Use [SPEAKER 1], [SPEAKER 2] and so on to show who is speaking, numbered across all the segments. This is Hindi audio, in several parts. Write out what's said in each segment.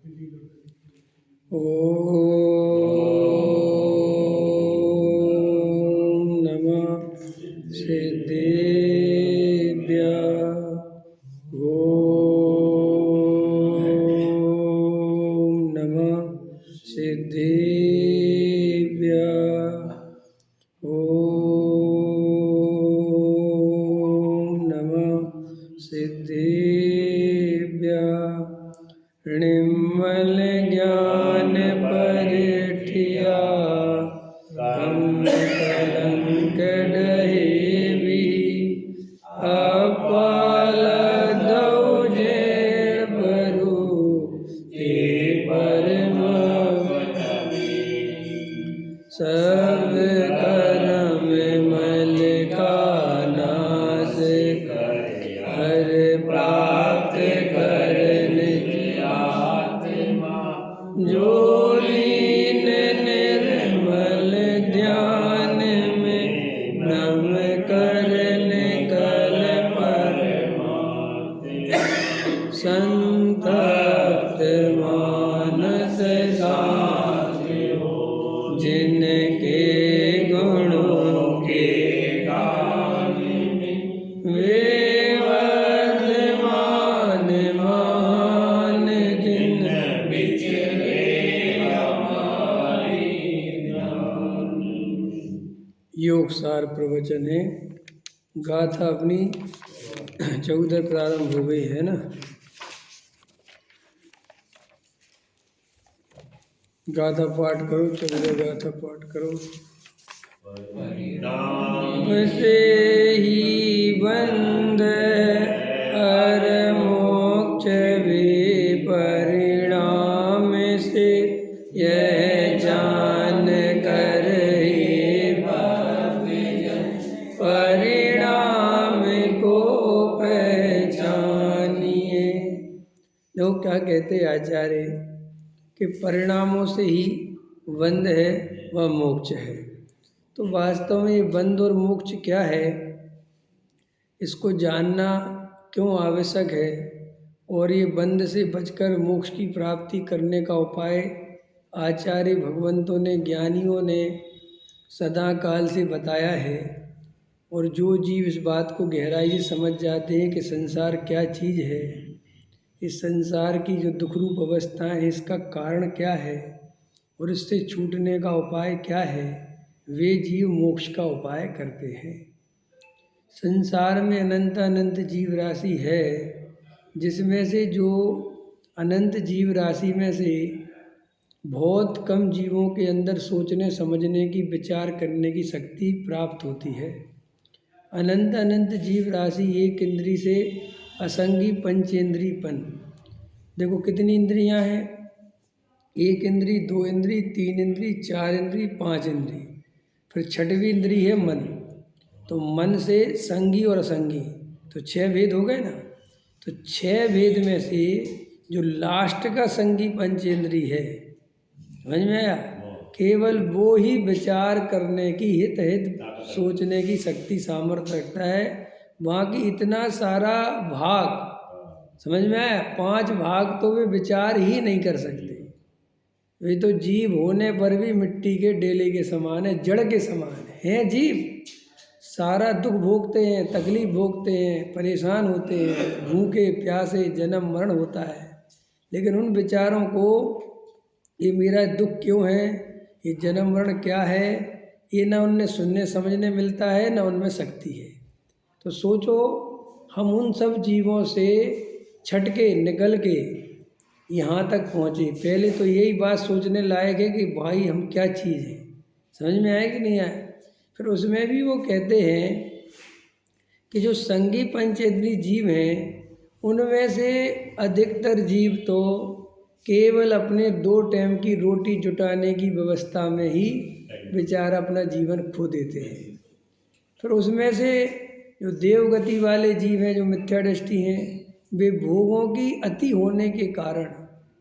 [SPEAKER 1] ओम नमः सिद्धेभ्यः। ओम नमः सिद्धेभ्यः। ओम नमः सिद्धेभ्यः। निर्मल ज्ञान परिठिया कलंक डहेवी अपाल दौजेण बरु ते परम सब कर्म मल का नाश हर प्राप्त करने जो लीन निर्मल ध्यान में नम करने कल पर संतप्त मानस जिनके गुणों के वे वर्धमान मान जिन योग सार प्रवचन है। गाथा अपनी 14 प्रारंभ हो गई है ना। गाथा पाठ करो, 14 गाथा पाठ करो। से ही बंद हर मोक्ष वे परिणाम से यह जान कर परिणाम को पहचानिए। लोग क्या कहते हैं आचार्य कि परिणामों से ही बंध है वह मोक्ष है। तो वास्तव में ये बंध और मोक्ष क्या है, इसको जानना क्यों आवश्यक है, और ये बंध से बचकर मोक्ष की प्राप्ति करने का उपाय आचार्य भगवंतों ने, ज्ञानियों ने सदा काल से बताया है। और जो जीव इस बात को गहराई से समझ जाते हैं कि संसार क्या चीज़ है, इस संसार की जो दुख रूप अवस्थाएं हैं इसका कारण क्या है और इससे छूटने का उपाय क्या है, वे जीव मोक्ष का उपाय करते हैं। संसार में अनंत अनंत जीव राशि है, जिसमें से जो अनंत जीव राशि में से बहुत कम जीवों के अंदर सोचने समझने की, विचार करने की शक्ति प्राप्त होती है। अनंत अनंत जीव राशि एक इंद्री से असंगी पंचेंद्रीपन। देखो कितनी इंद्रियां हैं, एक इंद्री, दो इंद्री, तीन इंद्री, चार इंद्री, पांच इंद्री, फिर छठवीं इंद्री है मन। तो मन से संगी और असंगी, तो 6 भेद हो गए ना। तो 6 भेद में से जो लास्ट का संगी पंचेंद्री है, समझ में आया, केवल वो ही विचार करने की, हित सोचने की शक्ति सामर्थ्य रखता है। बाकी इतना सारा भाग, समझ में आया, 5 भाग तो वे विचार ही नहीं कर सकते। वे तो जीव होने पर भी मिट्टी के डेले के समान है, जड़ के समान है जीव। सारा दुख भोगते हैं, तकलीफ भोगते हैं, परेशान होते हैं, भूखे प्यासे जन्म मरण होता है। लेकिन उन विचारों को, ये मेरा दुख क्यों है, ये जन्म मरण क्या है, ये ना उनने सुनने समझने मिलता है, ना उनमें शक्ति है। तो सोचो हम उन सब जीवों से छट के निकल के यहाँ तक पहुँचे। पहले तो यही बात सोचने लायक है कि भाई हम क्या चीज़ है, समझ में आया कि नहीं आया। फिर उसमें भी वो कहते हैं कि जो संगी पंचेंद्री जीव हैं उनमें से अधिकतर जीव तो केवल अपने 2 टाइम की रोटी जुटाने की व्यवस्था में ही बेचारा अपना जीवन खो देते हैं। फिर उसमें से जो देवगति वाले जीव हैं, जो मिथ्या दृष्टि हैं, वे भोगों की अति होने के कारण,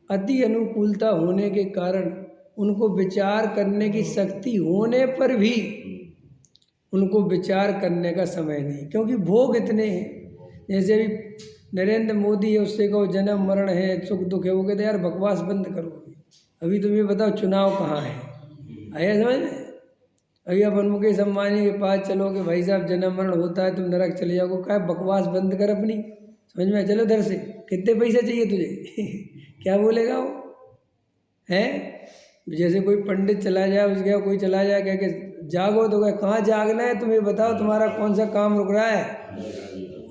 [SPEAKER 1] अति अनुकूलता होने के कारण, उनको विचार करने की शक्ति होने पर भी उनको विचार करने का समय नहीं, क्योंकि भोग इतने हैं। जैसे अभी नरेंद्र मोदी है उससे कहो जन्म मरण है, सुख दुख है, वो कहते यार बकवास बंद करो। अभी तुम ये बताओ चुनाव कहाँ है, आया समझ में? अभी अपन मुकेश अम्बानी के पास चलो कि भाई साहब जन्म मरण होता है, तुम नरक चले जाओगे, क्या बकवास बंद कर अपनी, समझ में? चलो इधर से, कितने पैसे चाहिए तुझे क्या बोलेगा वो है? जैसे कोई पंडित चला जाए, उसके यहाँ कोई चला जाए कह के जागो, तो क्या कहाँ जागना है तुम्हें बताओ, तुम्हारा कौन सा काम रुक रहा है?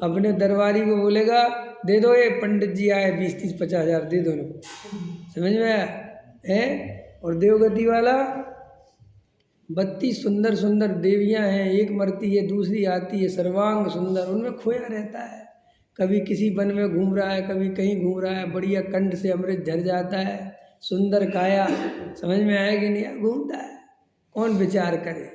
[SPEAKER 1] अपने दरबारी को बोलेगा दे दो, ये पंडित जी आए 20-30-50 हज़ार दे दो इनको, समझ में आया है? और देवगति वाला 32 सुंदर सुंदर देवियां हैं, एक मरती है दूसरी आती है, सर्वांग सुंदर, उनमें खोया रहता है। कभी किसी वन में घूम रहा है, कभी कहीं घूम रहा है, बढ़िया कंठ से अमृत झर जाता है, सुंदर काया, समझ में आया कि नहीं? घूमता है, कौन विचार करे?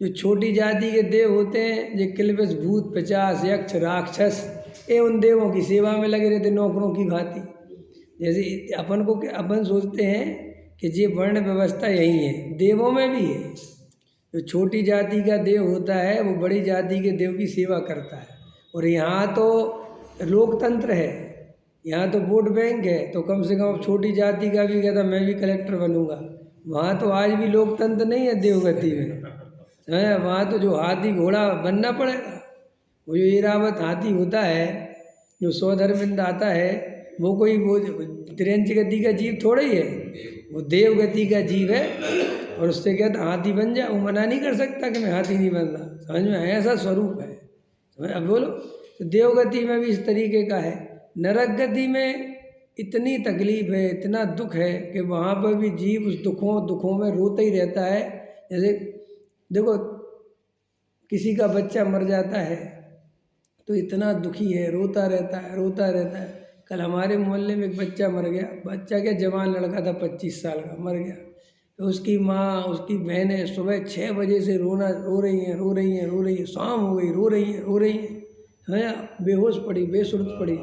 [SPEAKER 1] जो छोटी जाति के देव होते हैं, जो किलबिश भूत पिशाच यक्ष राक्षस, ये उन देवों की सेवा में लगे रहते नौकरों की भांति। जैसे अपन सोचते हैं कि ये वर्ण व्यवस्था यही है, देवों में भी है। जो छोटी जाति का देव होता है वो बड़ी जाति के देव की सेवा करता है। और यहाँ तो लोकतंत्र है, यहाँ तो वोट बैंक है, तो कम से कम छोटी जाति का भी कहता मैं भी कलेक्टर बनूंगा। वहाँ तो आज भी लोकतंत्र नहीं है देवगति में, है वहाँ तो जो हाथी घोड़ा बनना पड़ेगा। वो जो ऐरावत हाथी होता है, जो सौधर्मिंद आता है, वो कोई वो त्रियंच गति का जीव थोड़ा ही है, वो देव गति का जीव है। और उससे कहता हाथी बन जा, वो मना नहीं कर सकता कि मैं हाथी नहीं बन रहा, समझ में? ऐसा स्वरूप है, समझ? अब बोलो, तो देवगति में भी इस तरीके का है। नरक गति में इतनी तकलीफ है, इतना दुख है कि वहाँ पर भी जीव उस दुखों में रोता ही रहता है। जैसे देखो किसी का बच्चा मर जाता है तो इतना दुखी है, रोता रहता है, रोता रहता है। कल हमारे मोहल्ले में एक बच्चा मर गया, बच्चा क्या जवान लड़का था 25 साल का, मर गया। तो उसकी माँ उसकी बहनें सुबह 6 बजे से रो रही हैं, शाम हो गई रो रही हैं, बेहोश पड़ी, बेसुरत पड़ी,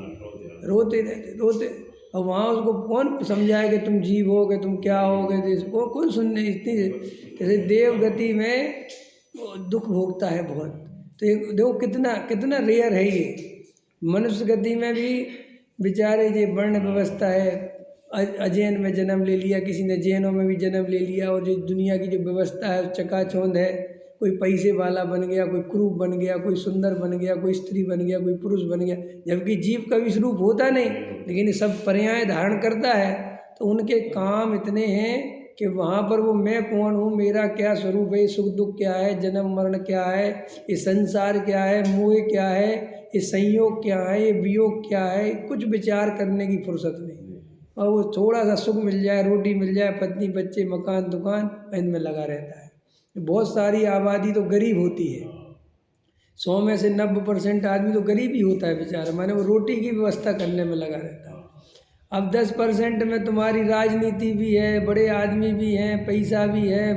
[SPEAKER 1] रोते। और वहाँ उसको कौन समझाए कि तुम जीव हो, कि तुम क्या होगे, वो कौन सुनने इतनी। जैसे देव गति में दुख भोगता है बहुत। तो ये देखो कितना रेयर है ये। मनुष्य गति में भी बेचारे ये वर्ण व्यवस्था है, अजैन में जन्म ले लिया किसी ने, जैनों में भी जन्म ले लिया, और जो दुनिया की जो व्यवस्था है चकाचौंध है। कोई पैसे वाला बन गया, कोई क्रूप बन गया, कोई सुंदर बन गया, कोई स्त्री बन गया, कोई पुरुष बन गया, जबकि जीव का भी स्वरूप होता नहीं, लेकिन ये सब पर्याय धारण करता है। तो उनके काम इतने हैं कि वहाँ पर वो मैं कौन हूँ, मेरा क्या स्वरूप है, सुख दुख क्या है, जन्म मरण क्या है, ये संसार क्या है, मोह क्या है, ये संयोग क्या है, ये वियोग क्या है, कुछ विचार करने की फुर्सत नहीं। और वो थोड़ा सा सुख मिल जाए, रोटी मिल जाए, पत्नी बच्चे मकान दुकान, इनमें लगा रहता है। बहुत सारी आबादी तो गरीब होती है, 100 में से 90% आदमी तो गरीब ही होता है बेचारा, माने वो रोटी की व्यवस्था करने में लगा रहता है। अब 10% में तुम्हारी राजनीति भी है, बड़े आदमी भी हैं, पैसा भी है,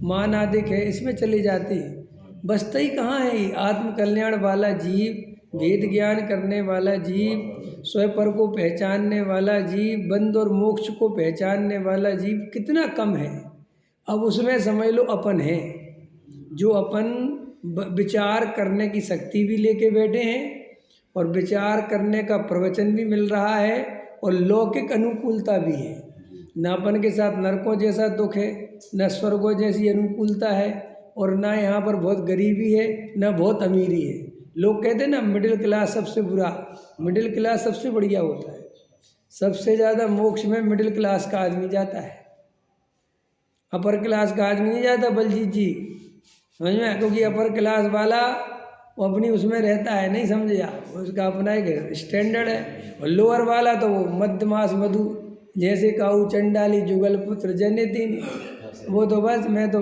[SPEAKER 1] मान आदिक है, इसमें चले जाते हैं। बचता ही कहाँ है ये आत्म कल्याण वाला जीव, भेद ज्ञान करने वाला जीव, स्वपर को पहचानने वाला जीव, बंध और मोक्ष को पहचानने वाला जीव कितना कम है। अब उसमें समझ लो अपन है, जो अपन विचार करने की शक्ति भी लेके बैठे हैं, और विचार करने का प्रवचन भी मिल रहा है, और लौकिक अनुकूलता भी है। न अपन के साथ नरकों जैसा दुख है, न स्वर्गों जैसी अनुकूलता है, और ना यहाँ पर बहुत गरीबी है, न बहुत अमीरी है। लोग कहते हैं ना मिडिल क्लास सबसे बुरा, मिडिल क्लास सबसे बढ़िया होता है। सबसे ज़्यादा मोक्ष में मिडिल क्लास का आदमी जाता है, अपर क्लास का आदमी नहीं जाता। बलजीत जी समझ में, क्योंकि अपर क्लास वाला वो अपनी उसमें रहता है, नहीं समझे आप, उसका अपना एक स्टैंडर्ड है। और लोअर वाला तो वो मध्यमास मधु, जैसे काऊ चंडाली जुगल पुत्र जने तीन, वो तो बस मैं तो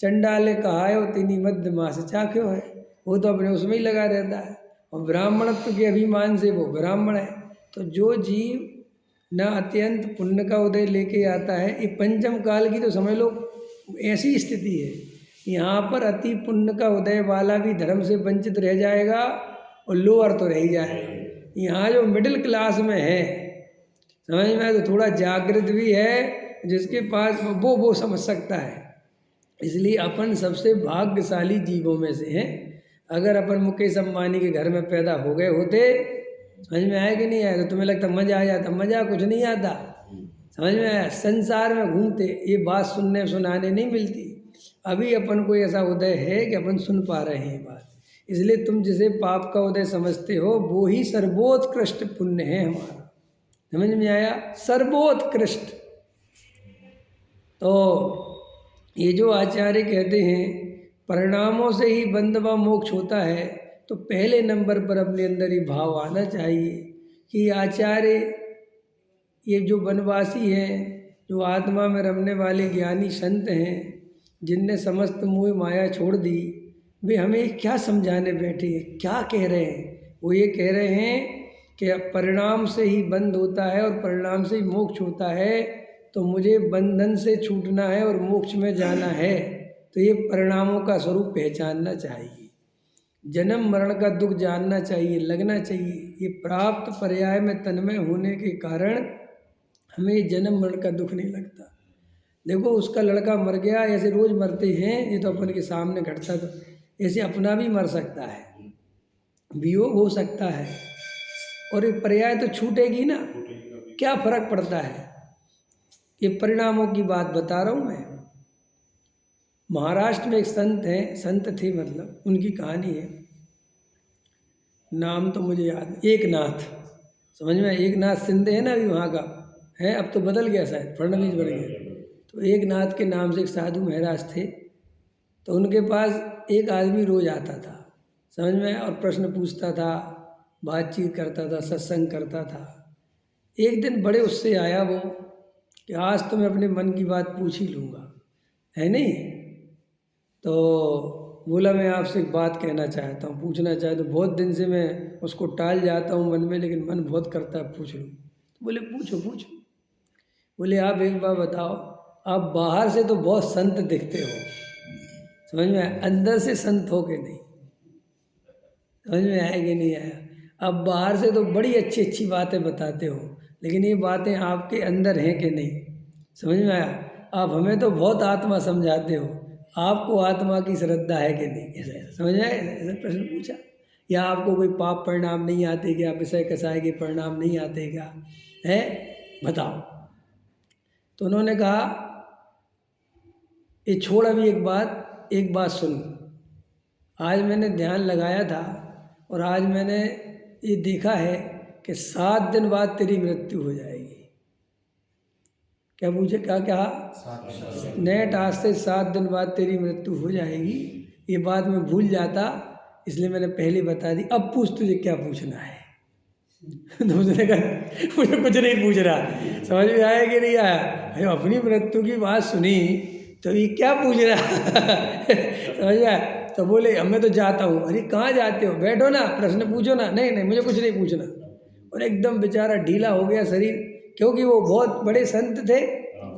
[SPEAKER 1] चंडाले कहायो तीनी मध्यमास चाख्यो है, वो तो अपने उसमें ही लगा रहता है। और ब्राह्मणत्व के अभिमान से वो ब्राह्मण है। तो जो जीव न अत्यंत पुण्य का उदय लेके आता है, ये पंचम काल की तो समझ लो ऐसी स्थिति है। यहाँ पर अति पुण्य का उदय वाला भी धर्म से वंचित रह जाएगा, और लोअर तो रह ही जाएगा। यहाँ जो मिडिल क्लास में है, समझ में, तो थोड़ा जागृत भी है, जिसके पास वो समझ सकता है। इसलिए अपन सबसे भाग्यशाली जीवों में से हैं। अगर अपन मुकेश अम्बानी के घर में पैदा हो गए होते, समझ में आया कि नहीं आया? तो तुम्हें लगता मजा आ जाता, मजा कुछ नहीं आता। समझ में आया? संसार में घूमते ये बात सुनने सुनाने नहीं मिलती। अभी अपन को ऐसा उदय है कि अपन सुन पा रहे हैं ये बात, इसलिए तुम जिसे पाप का उदय समझते हो वो ही सर्वोत्कृष्ट पुण्य है हमारा। समझ में आया? सर्वोत्कृष्ट। तो ये जो आचार्य कहते हैं परिणामों से ही बंध व मोक्ष होता है, तो पहले नंबर पर अपने अंदर ये भाव आना चाहिए कि आचार्य ये जो वनवासी हैं, जो आत्मा में रमने वाले ज्ञानी संत हैं, जिनने समस्त मोह माया छोड़ दी, वे हमें क्या समझाने बैठे हैं, क्या कह रहे हैं? वो ये कह रहे हैं कि परिणाम से ही बंध होता है और परिणाम से ही मोक्ष होता है, तो मुझे बंधन से छूटना है और मोक्ष में जाना है, तो ये परिणामों का स्वरूप पहचानना चाहिए, जन्म मरण का दुख जानना चाहिए, लगना चाहिए। ये प्राप्त पर्याय में तन्मय होने के कारण हमें जन्म मरण का दुख नहीं लगता। देखो उसका लड़का मर गया, ऐसे रोज मरते हैं, ये तो अपन के सामने घटता, तो ऐसे अपना भी मर सकता है, वियोग हो सकता है, और ये पर्याय तो छूटेगी ना, क्या फर्क पड़ता है? ये परिणामों की बात बता रहा हूँ मैं। महाराष्ट्र में एक संत हैं, संत थे मतलब, उनकी कहानी है, नाम तो मुझे याद, एकनाथ। समझ में? एकनाथ सिंधे है ना अभी वहाँ का है, अब तो बदल गया शायद, फडणवीस बन गया। तो एकनाथ के नाम से एक साधु महाराज थे, तो उनके पास एक आदमी रोज आता था, समझ में, और प्रश्न पूछता था, बातचीत करता था, सत्संग करता था। एक दिन बड़े उससे आया वो कि आज तो मैं अपने मन की बात पूछ ही लूँगा, है नहीं? तो बोला मैं आपसे एक बात कहना चाहता हूँ, पूछना चाहता हूँ, बहुत दिन से मैं उसको टाल जाता हूँ मन में, लेकिन मन बहुत करता है पूछ लूँ। बोले पूछो पूछो। बोले आप एक बार बताओ, आप बाहर से तो बहुत संत दिखते हो, समझ में आया? अंदर से संत हो के नहीं। समझ में आया कि नहीं आया? आप बाहर से तो बड़ी अच्छी अच्छी बातें बताते हो, लेकिन ये बातें आपके अंदर हैं कि नहीं? समझ में आया? आप हमें तो बहुत आत्मा समझाते हो, आपको आत्मा की श्रद्धा है कि नहीं? ऐसा समझ में आया? ऐसा प्रश्न पूछा। या आपको कोई पाप परिणाम नहीं आते क्या? विषय कसाय के परिणाम नहीं आते क्या? है, बताओ। तो उन्होंने कहा ये छोड़, अभी एक बात सुन। आज मैंने ध्यान लगाया था और आज मैंने ये देखा है कि 7 दिन बाद तेरी मृत्यु हो जाएगी। क्या पूछे? क्या कहा? नेट आज से 7 दिन बाद तेरी मृत्यु हो जाएगी। ये बात मैं भूल जाता, इसलिए मैंने पहले बता दी। अब पूछ, तुझे क्या पूछना है? तो उसने कहा मुझे कुछ नहीं पूछ रहा। समझ में आया कि नहीं आया? अरे अपनी मृत्यु की बात सुनी तो ये क्या पूछ रहा? समझ में आया? तो बोले अब मैं तो जाता हूँ। अरे कहाँ जाते हो? बैठो ना, प्रश्न पूछो ना। नहीं नहीं, मुझे कुछ नहीं पूछना। और एकदम बेचारा ढीला हो गया शरीर, क्योंकि वो बहुत बड़े संत थे,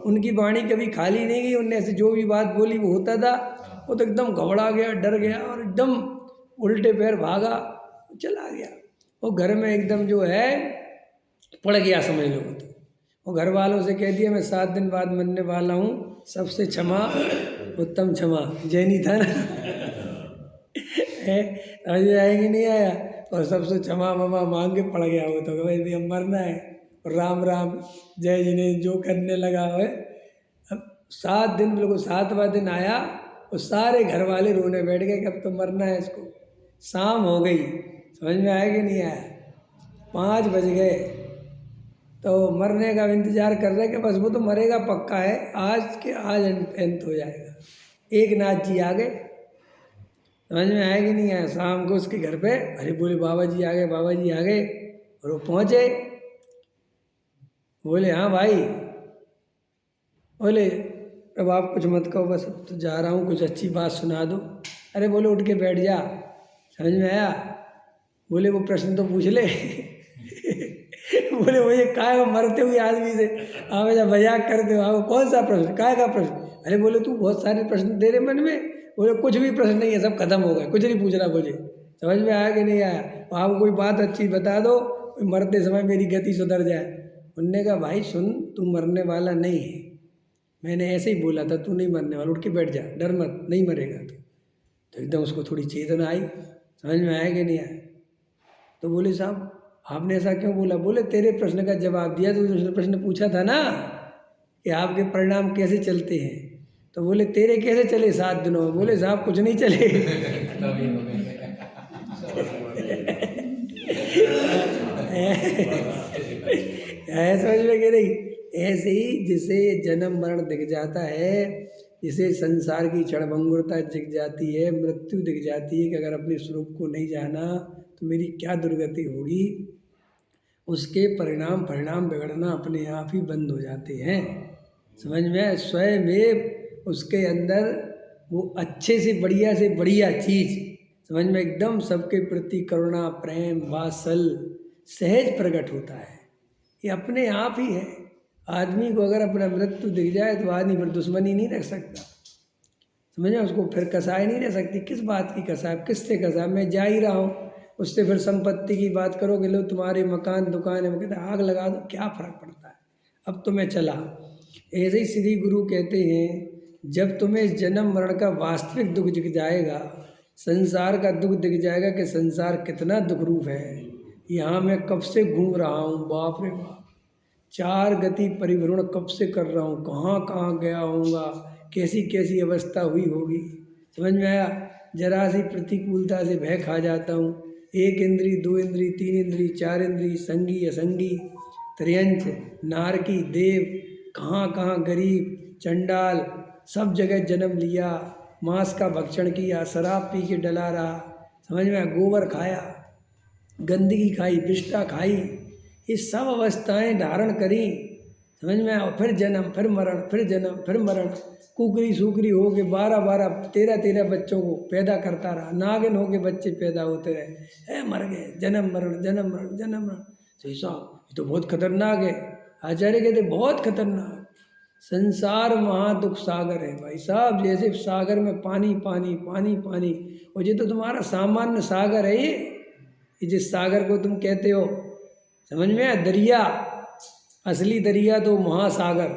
[SPEAKER 1] उनकी वाणी कभी खाली नहीं गई, उनने से जो भी बात बोली वो होता था। वो तो एकदम घबरा गया, डर गया और एकदम उल्टे पैर भागा, चला गया। वो घर में एकदम जो है पड़ गया, समझ लो। तो वो घर वालों से कह दिया मैं 7 दिन बाद मरने वाला हूँ, सबसे क्षमा उत्तम क्षमा। जैनी था ना है, समझ में आएगी नहीं आया? और सबसे क्षमा वमा मांग के पड़ गया वो, तो भाई अब मरना है, और राम राम जय जिन्हें जो करने लगा है। अब 7 दिन, बिल्कुल 7वां दिन आया, और सारे घर वाले रोने बैठ गए कि अब तो मरना है इसको। शाम हो गई, समझ में आया कि नहीं आया? 5 बज गए, तो मरने का इंतजार कर रहे कि बस वो तो मरेगा पक्का है, आज के आज अंत हो जाएगा। एक नाथ जी आ गए, समझ में आया कि नहीं आया? शाम को उसके घर पे, अरे बोले बाबा जी आ गए, बाबा जी आ गए। और वो पहुँचे, बोले हाँ भाई। बोले अब आप कुछ मत कहो, बस अब तो जा रहा हूँ, कुछ अच्छी बात सुना दो। अरे बोले उठ के बैठ जा। समझ में आया? बोले वो प्रश्न तो पूछ ले बोले वो ये काय मरते हुए आदमी से आप ऐसा मजाक करते हो? आपको कौन सा प्रश्न, काय का प्रश्न? अरे बोले तू बहुत सारे प्रश्न तेरे मन में। बोले कुछ भी प्रश्न नहीं है, सब खत्म हो गए, कुछ नहीं पूछ रहा मुझे। समझ में आया कि नहीं आया? आपको कोई बात अच्छी बता दो, मरते समय मेरी गति सुधर जाए। उनने कहा भाई सुन, तू मरने वाला नहीं है, मैंने ऐसे ही बोला था, तू नहीं मरने वाला, उठ के बैठ जा, डर मत, नहीं मरेगा तू। तो एकदम उसको थोड़ी चेतना आई। समझ में आया कि नहीं आया? तो बोले साहब आपने ऐसा क्यों बोला? बोले तेरे प्रश्न का जवाब दिया तो दूसरा प्रश्न पूछा था ना कि आपके परिणाम कैसे चलते हैं। तो बोले तेरे कैसे चले 7 दिनों में? बोले साहब कुछ नहीं चले। है समझ में कि नहीं? ऐसे ही जिसे जन्म मरण दिख जाता है, जिसे संसार की क्षणभंगुरता दिख जाती है, मृत्यु दिख जाती है कि अगर अपने स्वरूप को नहीं जाना तो मेरी क्या दुर्गति होगी, उसके परिणाम बिगड़ना अपने आप ही बंद हो जाते हैं। समझ में? स्वयं में उसके अंदर वो अच्छे से बढ़िया चीज़, समझ में, एकदम सबके प्रति करुणा, प्रेम, वात्सल सहज प्रकट होता है। ये अपने आप ही है। आदमी को अगर अपना मृत्यु दिख जाए तो आदमी फिर दुश्मनी नहीं रख सकता। समझ में? उसको फिर कसाई नहीं रह सकती। किस बात की कसाई? किससे कसाई? मैं जा ही रहा हूँ, उससे फिर संपत्ति की बात करोगे, लो तुम्हारे मकान दुकान है, वो कहते आग लगा दो, क्या फर्क पड़ता है, अब तो मैं चला। ऐसे ही श्री गुरु कहते हैं जब तुम्हें इस जन्म मरण का वास्तविक दुख दिख जाएगा, संसार का दुख दिख जाएगा कि संसार कितना दुख रूप है, यहाँ मैं कब से घूम रहा हूँ, बाप रे बाप, 4 गति परिभ्रमण कब से कर रहा हूँ, कहाँ कहाँ गया होऊंगा, कैसी कैसी अवस्था हुई होगी। समझ में आया? जरा सी प्रतिकूलता से भय खा जाता हूँ। 1 इंद्री, 2 इंद्री, 3 इंद्री, 4 इंद्री, संगी असंगी, त्रियंच, नारकी, देव, कहाँ कहाँ गरीब चंडाल, सब जगह जन्म लिया, मांस का भक्षण किया, शराब पी के डला रहा, समझ में आया? गोबर खाया, गंदगी खाई, विष्ठा खाई, ये सब अवस्थाएं धारण करी। समझ में आया? फिर जन्म, फिर मरण, फिर जन्म, फिर मरण, कुकरी सूकरी हो के 12 13 बच्चों को पैदा करता रहा, नागिन हो के बच्चे पैदा होते रहे, मर गए, जन्म मरण जन्म मरण जन्म मरण। तो साहब ये तो बहुत खतरनाक है। आचार्य कहते बहुत खतरनाक। संसार महादुख सागर है भाई साहब, जैसे सागर में पानी पानी पानी पानी, और ये तो तुम्हारा सामान्य सागर है, ये जिस सागर को तुम कहते हो, समझ में आया? दरिया, असली दरिया तो महासागर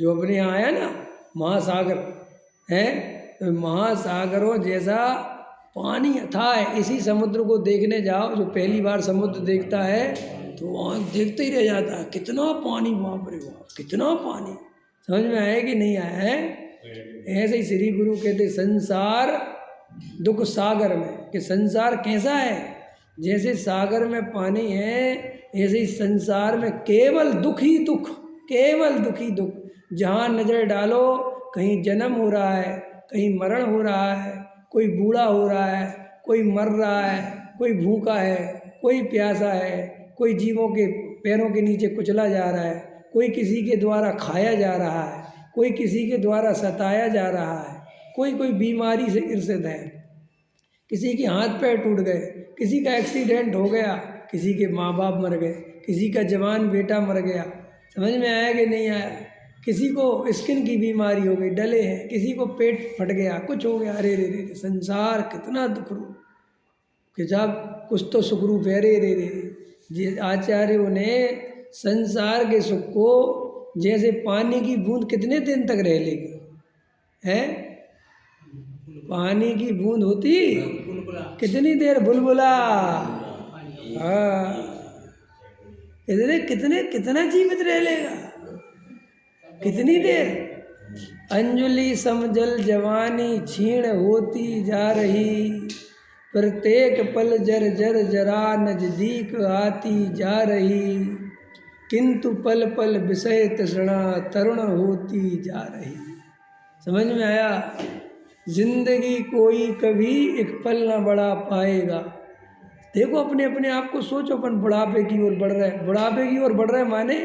[SPEAKER 1] जो अपने यहाँ आया ना, महासागर है। तो महासागरों जैसा पानी अथाह है। इसी समुद्र को देखने जाओ, जो पहली बार समुद्र देखता है तो वहाँ देखते ही रह जाता है, कितना पानी, बाप रे बाप, कितना पानी। समझ में आया कि नहीं आया है? ऐसे ही श्री गुरु कहते संसार दुख सागर में, कि संसार कैसा है, जैसे सागर में पानी है, ऐसे ही संसार में केवल दुख ही दुख, केवल दुख ही दुख। जहाँ नज़र डालो कहीं जन्म हो रहा है, कहीं मरण हो रहा है, कोई बूढ़ा हो रहा है, कोई मर रहा है, कोई भूखा है, कोई प्यासा है, कोई जीवों के पैरों के नीचे कुचला जा रहा है, कोई किसी के द्वारा खाया जा रहा है, कोई किसी के द्वारा सताया जा रहा है, कोई बीमारी से ग्रसित है, किसी के हाथ पैर टूट गए, किसी का एक्सीडेंट हो गया, किसी के माँ बाप मर गए, किसी का जवान बेटा मर गया। समझ में आया कि नहीं आया? किसी को स्किन की बीमारी हो गई, डले हैं, किसी को पेट फट गया, कुछ हो गया। अरे रे रे, संसार कितना दुख रूप कि जब कुछ तो सुख रूप है। रे रे रे, जी आचार्यों ने संसार के सुख को, जैसे पानी की बूंद कितने दिन तक रह लेगी, है? पानी की बूंद होती कितनी देर, बुलबुला, हाँ, कितना जीवित रह लेगा, कितनी देर। अंजुलि समजल जवानी क्षीण होती जा रही, प्रत्येक पल जर जर जरा नजदीक आती जा रही, किंतु पल पल विषय तृष्णा तरुण होती जा रही। समझ में आया? जिंदगी कोई कभी एक पल ना बढ़ा पाएगा। देखो अपने अपने आप को सोचो, अपन बुढ़ापे की ओर बढ़ रहे हैं, बुढ़ापे की ओर बढ़ रहे हैं, माने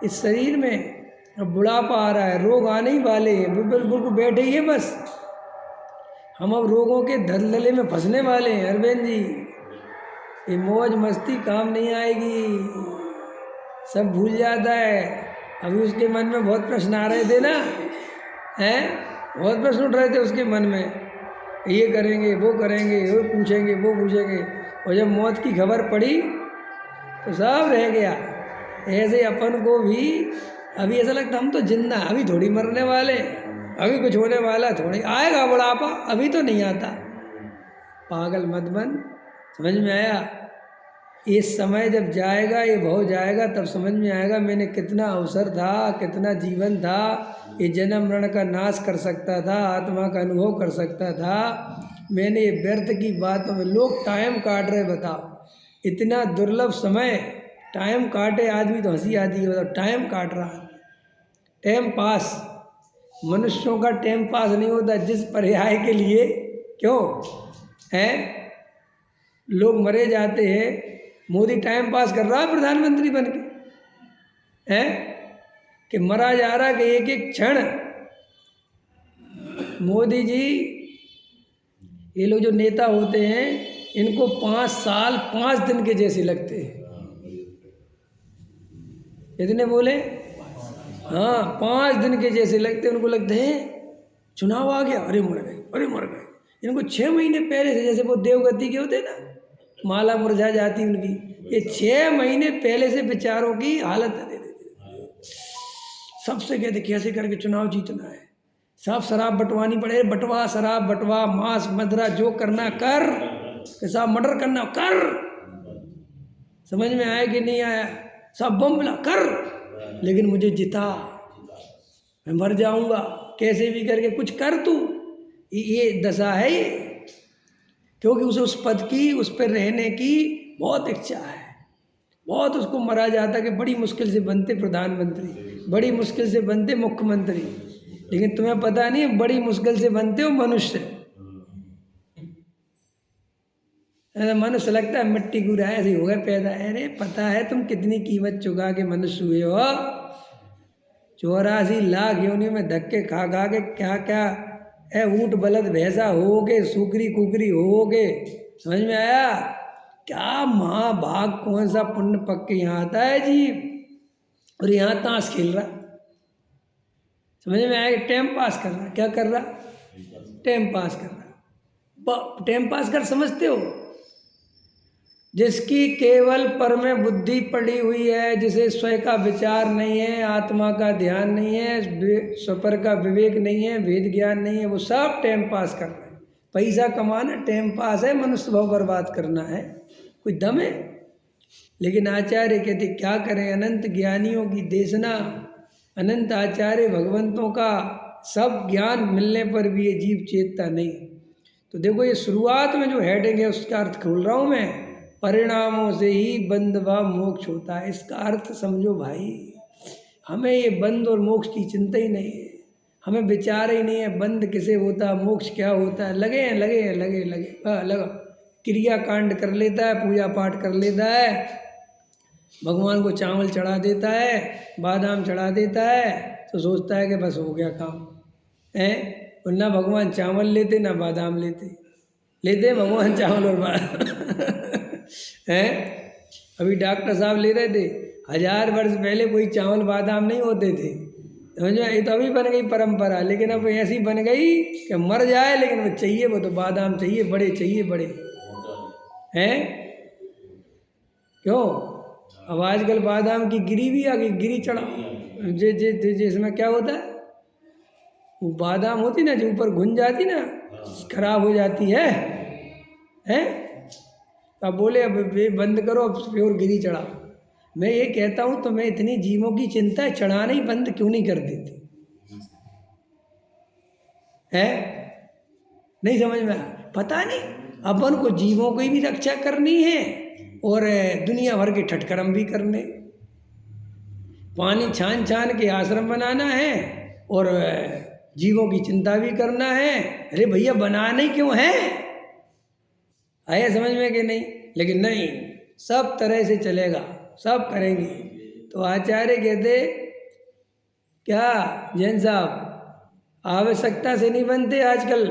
[SPEAKER 1] इस शरीर में अब बुढ़ापा आ रहा है, रोग आने ही वाले हैं, बिल्कुल बैठे ही है बस। हम अब रोगों के दलदले में फंसने वाले हैं अरविंद जी। ये मौज मस्ती काम नहीं आएगी, सब भूल जाता है। अभी उसके मन में बहुत प्रश्न आ रहे थे ना, हैं? बहुत प्रश्न उठ रहे थे उसके मन में, ये करेंगे, वो करेंगे, वो पूछेंगे, वो पूछेंगे, और जब मौत की खबर पड़ी तो सब रह गया। ऐसे अपन को भी अभी ऐसा लगता हम तो जिंदा, अभी थोड़ी मरने वाले, अभी कुछ होने वाला, थोड़ी आएगा बुढ़ापा, अभी तो नहीं आता। पागल मत बन। समझ में आया? ये समय जब जाएगा, ये भाव जाएगा, तब समझ में आएगा मैंने कितना अवसर था, कितना जीवन था, ये जन्म मरण का नाश कर सकता था, आत्मा का अनुभव कर सकता था। मैंने ये व्यर्थ की बातों में, लोग टाइम काट रहे, बताओ इतना दुर्लभ समय, टाइम काटे आदमी तो हंसी आती है, बताओ टाइम काट रहा है। टाइम पास, मनुष्यों का टाइम पास नहीं होता जिस पर्याय के लिए, क्यों है लोग मरे जाते हैं। मोदी टाइम पास कर रहा है प्रधानमंत्री बन के, है कि मरा जा रहा कि एक एक क्षण। मोदी जी, ये लोग जो नेता होते हैं इनको 5 साल 5 दिन के जैसे लगते हैं। इतने बोले, हाँ 5 दिन के जैसे लगते हैं। उनको लगते हैं चुनाव आ गया, अरे मर गए, अरे मर गए। इनको 6 महीने पहले से, जैसे वो देवगति के होते हैं ना, माला मुरझा जाती उनकी, ये 6 महीने पहले से बेचारों की हालत दे देते। सबसे कहते कैसे करके चुनाव जीतना है, सब शराब बंटवानी पड़े, बंटवा शराब बंटवा, मांस मदरा जो करना कर, साहब मर्डर करना कर, समझ में आया कि नहीं आया, सब बम मिला कर, लेकिन मुझे जिता, मैं मर जाऊंगा कैसे भी करके, कुछ कर तू। ये दशा है ये, क्योंकि उसे उस पद की, उस पर रहने की बहुत इच्छा है। बहुत उसको मरा जाता कि बड़ी मुश्किल से बनते प्रधानमंत्री, बड़ी मुश्किल से बनते मुख्यमंत्री, लेकिन तुम्हें पता नहीं है बड़ी मुश्किल से बनते हो मनुष्य। मनुष्य लगता है मिट्टी गुरा ऐसे हो गए पैदा। अरे पता है तुम कितनी कीमत चुका के मनुष्य हुए हो? 84 लाख योनियों में धक्के खा खा के क्या क्या है, ऊँट बलद भैंसा होगे, सुकरी कुकरी होगे, समझ में आया? क्या महाभाग, कौन सा पुण्य पक के यहाँ आता है जी, और यहाँ ताश खेल रहा, समझ में आया? टाइम पास कर रहा, क्या कर रहा? टाइम पास कर रहा। टाइम पास कर समझते हो? जिसकी केवल पर में बुद्धि पड़ी हुई है, जिसे स्वयं का विचार नहीं है, आत्मा का ध्यान नहीं है, स्वपर का विवेक नहीं है, वेद ज्ञान नहीं है, वो सब टाइम पास कर रहे हैं। पैसा कमाना टाइम पास है, मनुष्य भाव बर्बाद करना है, कोई दम है? लेकिन आचार्य कहते क्या करें, अनंत ज्ञानियों की देशना, अनंत आचार्य भगवंतों का सब ज्ञान मिलने पर भी ये जीव चेतता नहीं। तो देखो ये शुरुआत में जो हेडिंग है उसका अर्थ खोल रहा हूँ मैं, परिणामों से ही बंध व मोक्ष होता है। इसका अर्थ समझो भाई, हमें ये बंध और मोक्ष की चिंता ही नहीं है, हमें विचार ही नहीं है बंध किसे होता है, मोक्ष क्या होता है। लगे हैं लगे हैं लगे लगे लगा, क्रिया कांड कर लेता है, पूजा पाठ कर लेता है, भगवान को चावल चढ़ा देता है, बादाम चढ़ा देता है, तो सोचता है कि बस हो गया काम है। और ना भगवान चावल लेते ना बादाम लेते भगवान चावल और बादाम हैं। अभी डॉक्टर साहब ले रहे थे, 1000 वर्ष पहले कोई चावल बादाम नहीं होते थे, समझ में? ये तो अभी बन गई परंपरा, लेकिन अब ऐसी बन गई कि मर जाए लेकिन वो चाहिए, वो तो बादाम चाहिए, बड़े हैं। क्यों? अब आजकल बादाम की गिरी भी आ गई, गिरी चढ़ा जिसमें क्या होता है, वो बादाम होती ना जो ऊपर घुन जाती ना, खराब हो जाती है, हैं? अब बोले अब बंद करो, अब प्योर गिरी चढ़ाओ। मैं ये कहता हूँ तो मैं इतनी जीवों की चिंता है, चढ़ाना ही बंद क्यों नहीं कर देती है? नहीं समझ में? पता नहीं, अपन को जीवों की भी रक्षा करनी है और दुनिया भर के ठटकरम भी करने, पानी छान छान के आश्रम बनाना है और जीवों की चिंता भी करना है। अरे भैया बनाने क्यों है, आया समझ में कि नहीं? लेकिन नहीं, सब तरह से चलेगा, सब करेंगे। तो आचार्य कहते क्या जैन साहब, आवश्यकता से नहीं बनते आजकल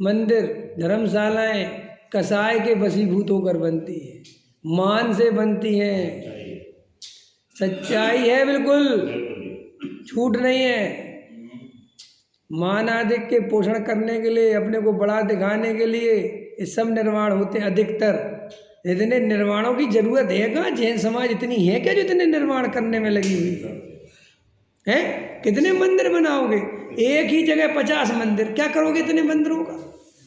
[SPEAKER 1] मंदिर धर्मशालाएं, कसाय के वशीभूत होकर बनती है, मान से बनती हैं। सच्चाई है, बिल्कुल झूठ नहीं है। मान आदिक के पोषण करने के लिए, अपने को बड़ा दिखाने के लिए ये सब निर्माण होते हैं अधिकतर। इतने निर्माणों की जरूरत है कहाँ? जैन समाज इतनी है क्या जो इतने निर्माण करने में लगी हुई है? कितने मंदिर बनाओगे? एक ही जगह 50 मंदिर, क्या करोगे इतने मंदिरों का?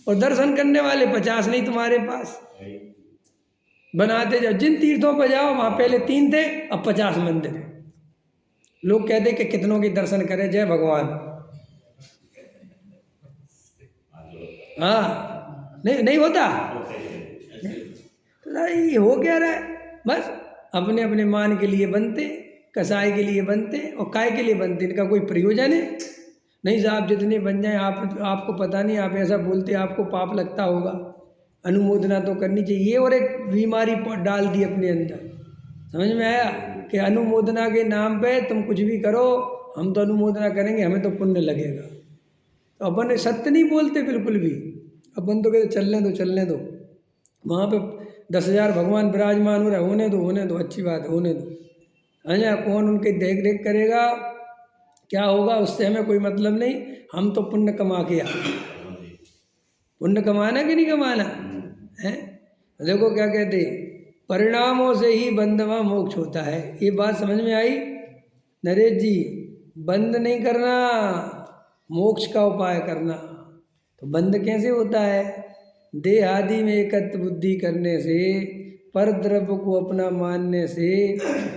[SPEAKER 1] और दर्शन करने वाले 50 नहीं तुम्हारे पास, बनाते जाओ। जिन तीर्थों पर जाओ वहाँ पहले 3 थे, अब 50 मंदिर है। लोग कहते कि कितनों के दर्शन करें, जय भगवान। हाँ, नहीं नहीं होता। तो ये हो क्या रहा है? बस अपने अपने मान के लिए बनते, कसाई के लिए बनते, और काय के लिए बनते, इनका कोई प्रयोजन है नहीं साहब। जितने बन जाए, आपको पता नहीं, आप ऐसा बोलते आपको पाप लगता होगा। अनुमोदना तो करनी चाहिए। और एक बीमारी डाल दी अपने अंदर, समझ में आया कि अनुमोदना के नाम पे तुम कुछ भी करो, हम तो अनुमोदना करेंगे, हमें तो पुण्य लगेगा। तो अपन सत्य नहीं बोलते बिल्कुल भी। अपन तो कहते चलने दो वहाँ पे 10,000 भगवान विराजमान हो रहे, होने दो, अच्छी बात है, होने दो। अच्छा, कौन उनके देख रेख करेगा, क्या होगा, उससे हमें कोई मतलब नहीं। हम तो पुण्य कमा के आए। पुण्य कमाना कि नहीं कमाना है? देखो क्या कहते, परिणामों से ही बंध व मोक्ष होता है। ये बात समझ में आई नरेश जी? बंद नहीं करना, मोक्ष का उपाय करना। तो बंद कैसे होता है? देह आदि में एकत्व बुद्धि करने से, पर द्रव्य को अपना मानने से,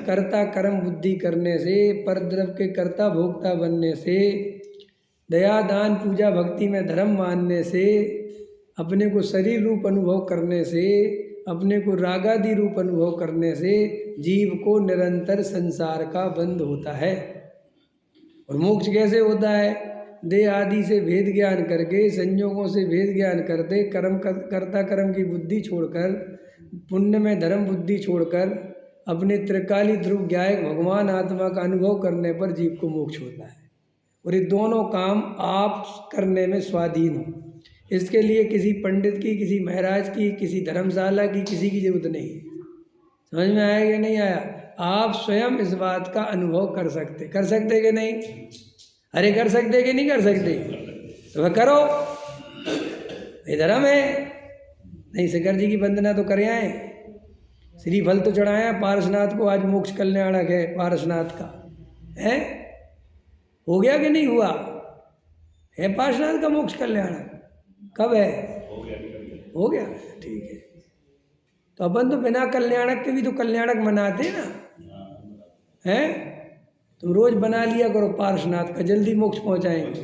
[SPEAKER 1] कर्ता कर्म बुद्धि करने से, पर द्रव्य के कर्ता भोक्ता बनने से, दया दान पूजा भक्ति में धर्म मानने से, अपने को शरीर रूप अनुभव करने से, अपने को रागादि रूप अनुभव करने से जीव को निरंतर संसार का बंध होता है। और मोक्ष कैसे होता है? देह आदि से भेद ज्ञान करके, संयोगों से भेद ज्ञान करते, कर्ता कर्म की बुद्धि छोड़कर, पुण्य में धर्म बुद्धि छोड़कर, अपने त्रिकाली ध्रुव ज्ञायक भगवान आत्मा का अनुभव करने पर जीव को मोक्ष होता है। और ये दोनों काम आप करने में स्वाधीन हो। इसके लिए किसी पंडित की, किसी महाराज की, किसी धर्मशाला की, किसी की जरूरत नहीं। समझ में आया कि नहीं आया? आप स्वयं इस बात का अनुभव कर सकते कि नहीं? अरे कर सकते कि नहीं कर सकते? तो वह करो, ये धर्म है। नहीं, शंकर जी की वंदना तो करे आए, श्रीफल तो चढ़ाया पारसनाथ को। आज मोक्ष कल्याणक है पारसनाथ का, है? हो गया कि नहीं हुआ है? पारसनाथ का मोक्ष कल्याणक कब है? हो गया, ठीक है। तो अपन तो बिना कल्याणक के भी तो कल्याणक मनाते ना, हैं? तुम रोज बना लिया करो पार्श्वनाथ का, जल्दी मोक्ष पहुंचाएंगे।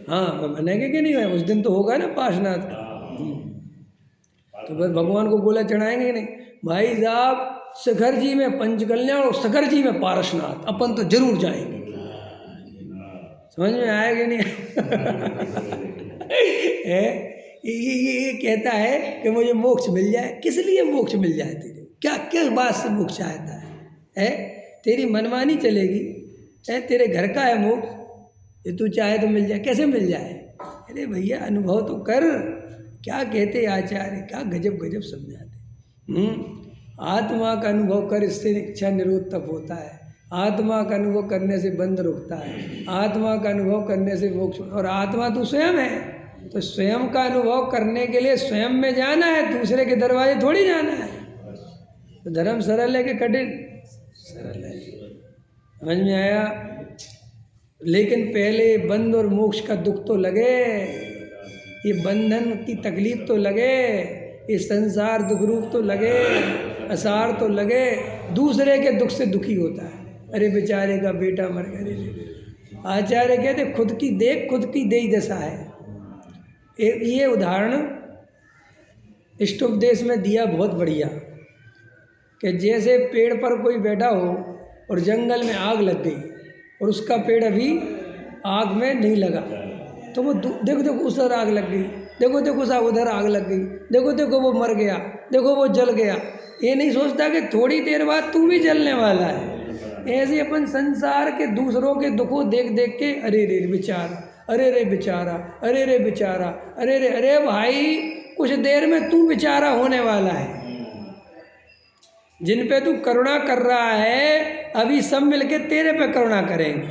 [SPEAKER 1] हाँ, बनेंगे कि नहीं है? उस दिन तो होगा ना पार्श्वनाथ का। तो बस भगवान को गोला चढ़ाएंगे कि नहीं? भाई साहब, शिखर जी में पंचकल्याण और शिखर जी में पार्श्वनाथ, अपन तो जरूर जाएंगे। समझ में आएगा नहीं? ये कहता है कि मुझे मोक्ष मिल जाए। किस लिए मोक्ष मिल जाए तेरे? क्या किस बात से मोक्ष चाहता है? तेरी मनमानी चलेगी? तेरे घर का है मोक्ष, ये तू चाहे तो मिल जाए। कैसे मिल जाए? अरे भैया, अनुभव तो कर। क्या कहते आचार्य, क्या गजब गजब समझाते। आत्मा का अनुभव कर, इससे इच्छा निरोध तप होता है। आत्मा का अनुभव करने से बंध रुकता है। आत्मा का अनुभव करने से मोक्ष। और आत्मा तो स्वयं है, तो स्वयं का अनुभव करने के लिए स्वयं में जाना है, दूसरे के दरवाजे थोड़ी जाना है। तो धर्म सरल है कि कठिन? सरल है। समझ में आया? लेकिन पहले बंध और मोक्ष का दुख तो लगे, ये बंधन की तकलीफ तो लगे, ये संसार दुख रूप तो लगे, असार तो लगे। दूसरे के दुख से दुखी होता है। अरे बेचारे का बेटा मर गया। आचार्य कहते खुद की देख, खुद की देही दशा है। ये उदाहरण इष्टोपदेश में दिया बहुत बढ़िया, कि जैसे पेड़ पर कोई बैठा हो और जंगल में आग लग गई और उसका पेड़ अभी आग में नहीं लगा, तो वो देखो उधर आग लग गई, देखो साहब उधर आग लग गई, देखो वो मर गया, देखो वो जल गया। ये नहीं सोचता कि थोड़ी देर बाद तू भी जलने वाला है। ऐसे अपन संसार के दूसरों के दुखों देख देख के अरे रे बेचारा, अरे रे बेचारा, अरे रे बेचारा, अरे रे, अरे भाई कुछ देर में तू बेचारा होने वाला है। जिन पे तू करुणा कर रहा है, अभी सब मिलके तेरे पे करुणा करेंगे।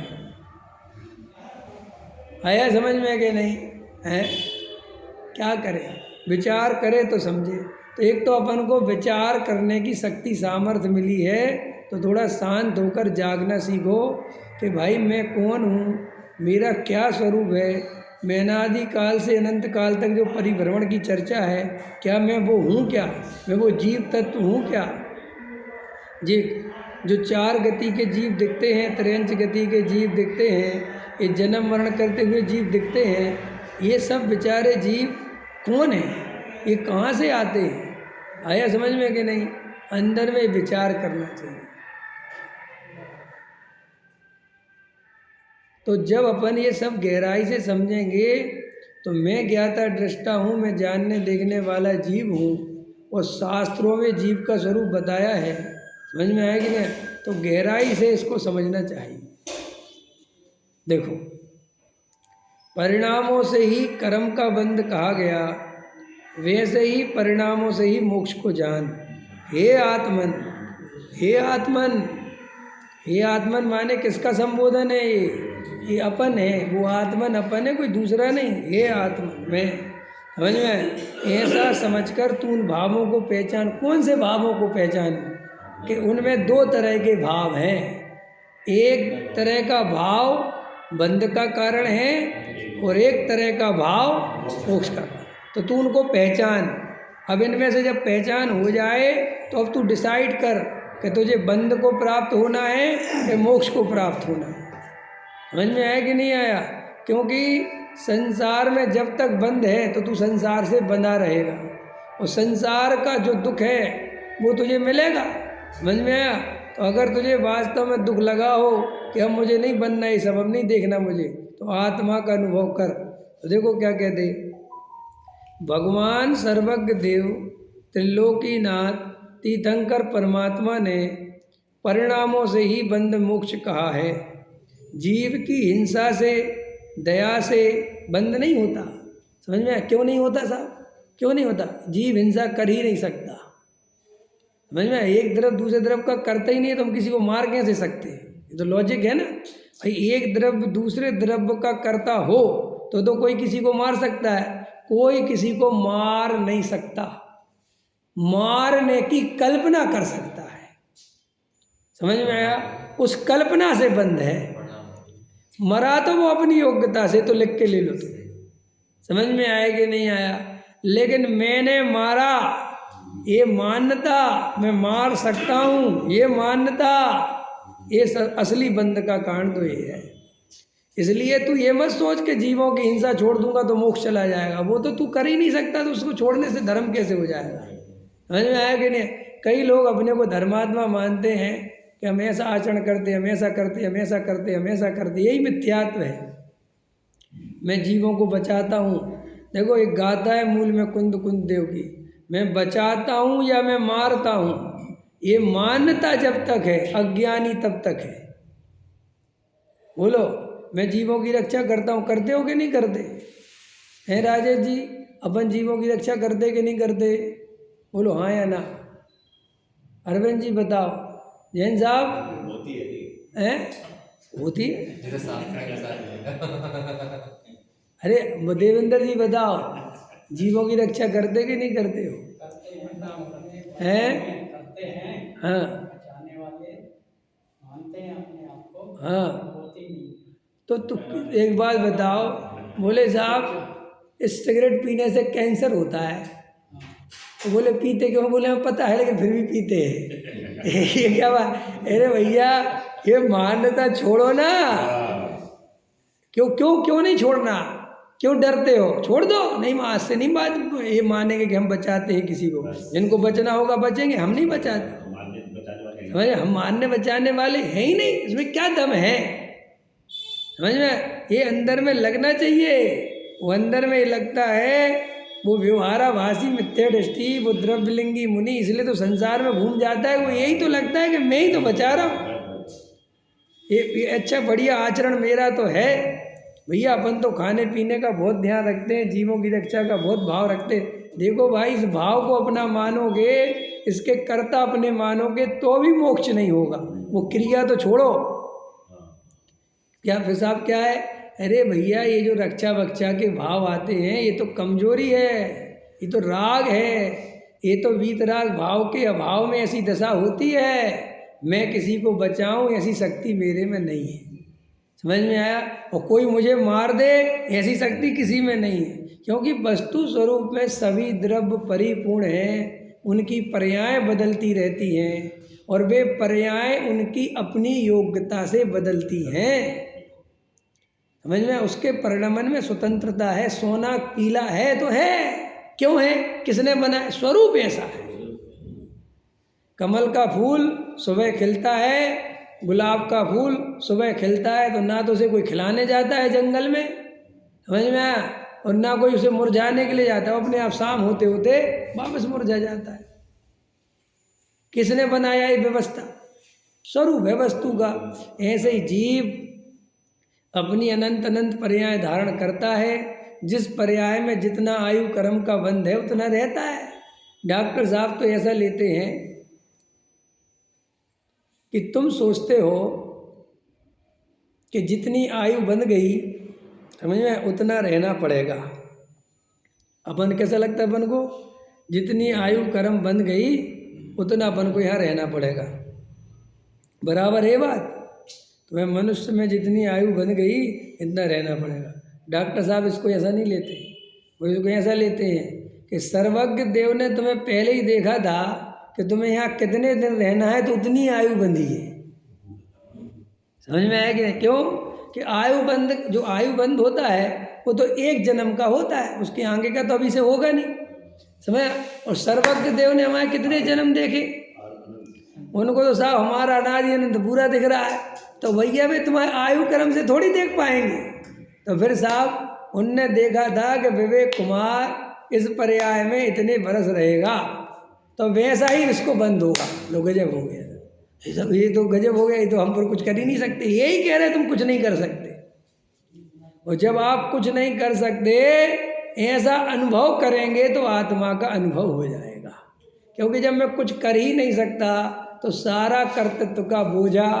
[SPEAKER 1] आया समझ में कि नहीं है? क्या करें? विचार करे तो समझे। तो एक तो अपन को विचार करने की शक्ति सामर्थ्य मिली है, तो थोड़ा शांत होकर जागना सीखो कि भाई मैं कौन हूँ, मेरा क्या स्वरूप है, मैनादि काल से अनंत काल तक जो परिभ्रमण की चर्चा है, क्या मैं वो हूँ क्या? मैं वो जीव तत्व हूँ क्या? जी, जो 4 गति के जीव दिखते हैं, त्रयंच गति के जीव दिखते हैं, ये जन्म मरण करते हुए जीव दिखते हैं, ये सब बेचारे जीव कौन हैं? ये कहाँ से आते हैं? आया समझ में कि नहीं? अंदर में विचार करना चाहिए। तो जब अपन ये सब गहराई से समझेंगे तो मैं ज्ञाता दृष्टा हूँ, मैं जानने देखने वाला जीव हूँ, और शास्त्रों में जीव का स्वरूप बताया है। समझ में आया कि नहीं? तो गहराई से इसको समझना चाहिए। देखो, परिणामों से ही कर्म का बंध कहा गया, वैसे ही परिणामों से ही मोक्ष को जान। हे आत्मन, हे आत्मन, हे आत्मन माने किसका संबोधन है? ये अपन है, वो आत्मन अपन है, कोई दूसरा नहीं। हे आत्मन, मैं। समझ में? ऐसा समझकर तू उन भावों को पहचान। कौन से भावों को पहचान? कि उनमें 2 तरह के भाव हैं। एक तरह का भाव बंध का कारण है और एक तरह का भाव मोक्ष का कारण। तो तू उनको पहचान। अब इनमें से जब पहचान हो जाए तो अब तू डिसाइड कर कि तुझे बंध को प्राप्त होना है या मोक्ष को प्राप्त होना है। समझ में आया कि नहीं आया? क्योंकि संसार में जब तक बंध है तो तू संसार से बंधा रहेगा, और संसार का जो दुख है वो तुझे मिलेगा। समझ में आया? तो अगर तुझे वास्तव में दुख लगा हो कि अब मुझे नहीं बनना, ये सब अब नहीं देखना मुझे, तो आत्मा का अनुभव कर। तो देखो क्या कहते, भगवान सर्वज्ञ देव त्रिलोकीनाथ तीर्थंकर परमात्मा ने परिणामों से ही बंध मोक्ष कहा है। जीव की हिंसा से, दया से बंध नहीं होता। समझ में? क्यों नहीं होता साहब? क्यों नहीं होता? जीव हिंसा कर ही नहीं सकता। समझ में? एक द्रव्य दूसरे द्रव्य का करता ही नहीं है तो हम किसी को मार कैसे सकते? ये तो लॉजिक है ना भाई। एक द्रव्य दूसरे द्रव्य का करता हो तो कोई किसी को मार सकता है? कोई किसी को मार नहीं सकता। मारने की कल्पना कर सकता है। समझ में आया? उस कल्पना से बंध है। मरा तो वो अपनी योग्यता से, तो लिख के ले लो तुम। समझ में आया कि नहीं आया? लेकिन मैंने मारा, ये मान्यता, मैं मार सकता हूँ, ये मान्यता, ये असली बंध का कारण तो ये है। इसलिए तू ये मत सोच के जीवों की हिंसा छोड़ दूंगा तो मोक्ष चला जाएगा। वो तो तू कर ही नहीं सकता, तो उसको छोड़ने से धर्म कैसे हो जाएगा? समझ में आया कि नहीं? कई लोग अपने को धर्मात्मा मानते हैं कि हम ऐसा आचरण करते, हम ऐसा करते, हम ऐसा करते, हम ऐसा करते। यही मिथ्यात्व है। मैं जीवों को बचाता हूँ। देखो, एक गाथा है मूल में कुंद कुंद देव की, मैं बचाता हूँ या मैं मारता हूँ। ये मान्यता जब तक है, अज्ञानी तब तक है। बोलो, मैं जीवों की रक्षा करता हूँ, करते हो कि नहीं करते हैं राजेश जी? अपन जीवों की रक्षा करते कि नहीं करते? बोलो हाँ या ना। अरविंद जी बताओ। जैन साहब? होती है। हैं? होती है। अरे देवेंद्र जी बताओ, जीवों की रक्षा करते कि नहीं करते हो? हैं? करते हैं। हाँ, बचाने वाले मानते हैं अपने आप को। हाँ, होती नहीं। तो एक बात बताओ, बोले साहब इस सिगरेट पीने से कैंसर होता है। तो बोले पीते क्यों? बोले हमें पता है लेकिन फिर भी पीते हैं। ये क्या बात? अरे भैया, ये मान्यता छोड़ो ना। क्यों क्यों क्यों नहीं छोड़ना? क्यों डरते हो? छोड़ दो। नहीं, आज से नहीं बात ये मानेंगे कि हम बचाते हैं किसी को। जिनको बचना होगा बचेंगे, हम नहीं बचाते। समझ? हम मारने बचाने वाले हैं ही नहीं। इसमें क्या दम है? समझ में? ये अंदर में लगना चाहिए। वो अंदर में लगता है, वो व्यवहाराभासी मिथ्या दृष्टि, वो द्रव्यलिंगी मुनि, इसलिए तो संसार में घूम जाता है। वो यही तो लगता है कि मैं ही तो बचा रहा हूँ, ये अच्छा बढ़िया आचरण मेरा तो है। भैया अपन तो खाने पीने का बहुत ध्यान रखते हैं, जीवों की रक्षा का बहुत भाव रखते हैं। देखो भाई, इस भाव को अपना मानोगे, इसके कर्ता अपने मानोगे तो भी मोक्ष नहीं होगा। वो क्रिया तो छोड़ो। क्या हिसाब क्या है? अरे भैया, ये जो रक्षा बक्षा के भाव आते हैं, ये तो कमजोरी है, ये तो राग है, ये तो वीतराग भाव के अभाव में ऐसी दशा होती है। मैं किसी को बचाऊं ऐसी शक्ति मेरे में नहीं है। समझ में आया? और कोई मुझे मार दे ऐसी शक्ति किसी में नहीं है, क्योंकि वस्तु स्वरूप में सभी द्रव्य परिपूर्ण हैं, उनकी पर्याय बदलती रहती हैं और वे पर्याय उनकी अपनी योग्यता से बदलती हैं। समझ में? उसके परिणमन में स्वतंत्रता है। सोना पीला है तो है, क्यों है? किसने बनाया? स्वरूप ऐसा है। कमल का फूल सुबह खिलता है, गुलाब का फूल सुबह खिलता है तो ना तो उसे कोई खिलाने जाता है जंगल में, समझ में आया, और ना कोई उसे मुरझाने के लिए जाता है, वो अपने आप शाम होते होते वापस मुरझा जाता है। किसने बनाया ये व्यवस्था? स्वरूप है वस्तु का। ऐसे ही जीव अपनी अनंत अनंत पर्याय धारण करता है, जिस पर्याय में जितना आयु कर्म का बंध है उतना रहता है। डॉक्टर साहब तो ऐसा लेते हैं कि तुम सोचते हो कि जितनी आयु बन गई, समझ में, उतना रहना पड़ेगा। अपन कैसा लगता है अपन को? जितनी आयु कर्म बन गई उतना अपन को यहाँ रहना पड़ेगा। बराबर है बात? तुम्हें मनुष्य में जितनी आयु बन गई इतना रहना पड़ेगा। डॉक्टर साहब इसको ऐसा नहीं लेते, वो इसको ऐसा लेते हैं कि सर्वज्ञ देव ने तुम्हें पहले ही देखा था कि तुम्हें यहाँ कितने दिन रहना है, तो उतनी आयु बंधी है। समझ में आया कि नहीं? क्यों? कि जो आयु बंद होता है वो तो एक जन्म का होता है, उसके आगे का तो अभी से होगा नहीं, समझ? और सर्वज्ञ देव ने हमारे कितने जन्म देखे, उनको तो साहब हमारा अनादि अनंत पूरा दिख रहा है, तो भैया भी तुम्हारे आयु कर्म से थोड़ी देख पाएंगे। तो फिर साहब उनने देखा था कि विवेक कुमार इस पर्याय में इतने बरस रहेगा, तो वैसा ही इसको बंद होगा। लो गजब हो गया, ये तो गजब हो गया, ये तो हम पर कुछ कर ही नहीं सकते। यही कह रहे तुम कुछ नहीं कर सकते, और जब आप कुछ नहीं कर सकते ऐसा अनुभव करेंगे तो आत्मा का अनुभव हो जाएगा। क्योंकि जब मैं कुछ कर ही नहीं सकता तो सारा कर्तृत्व का बोझा,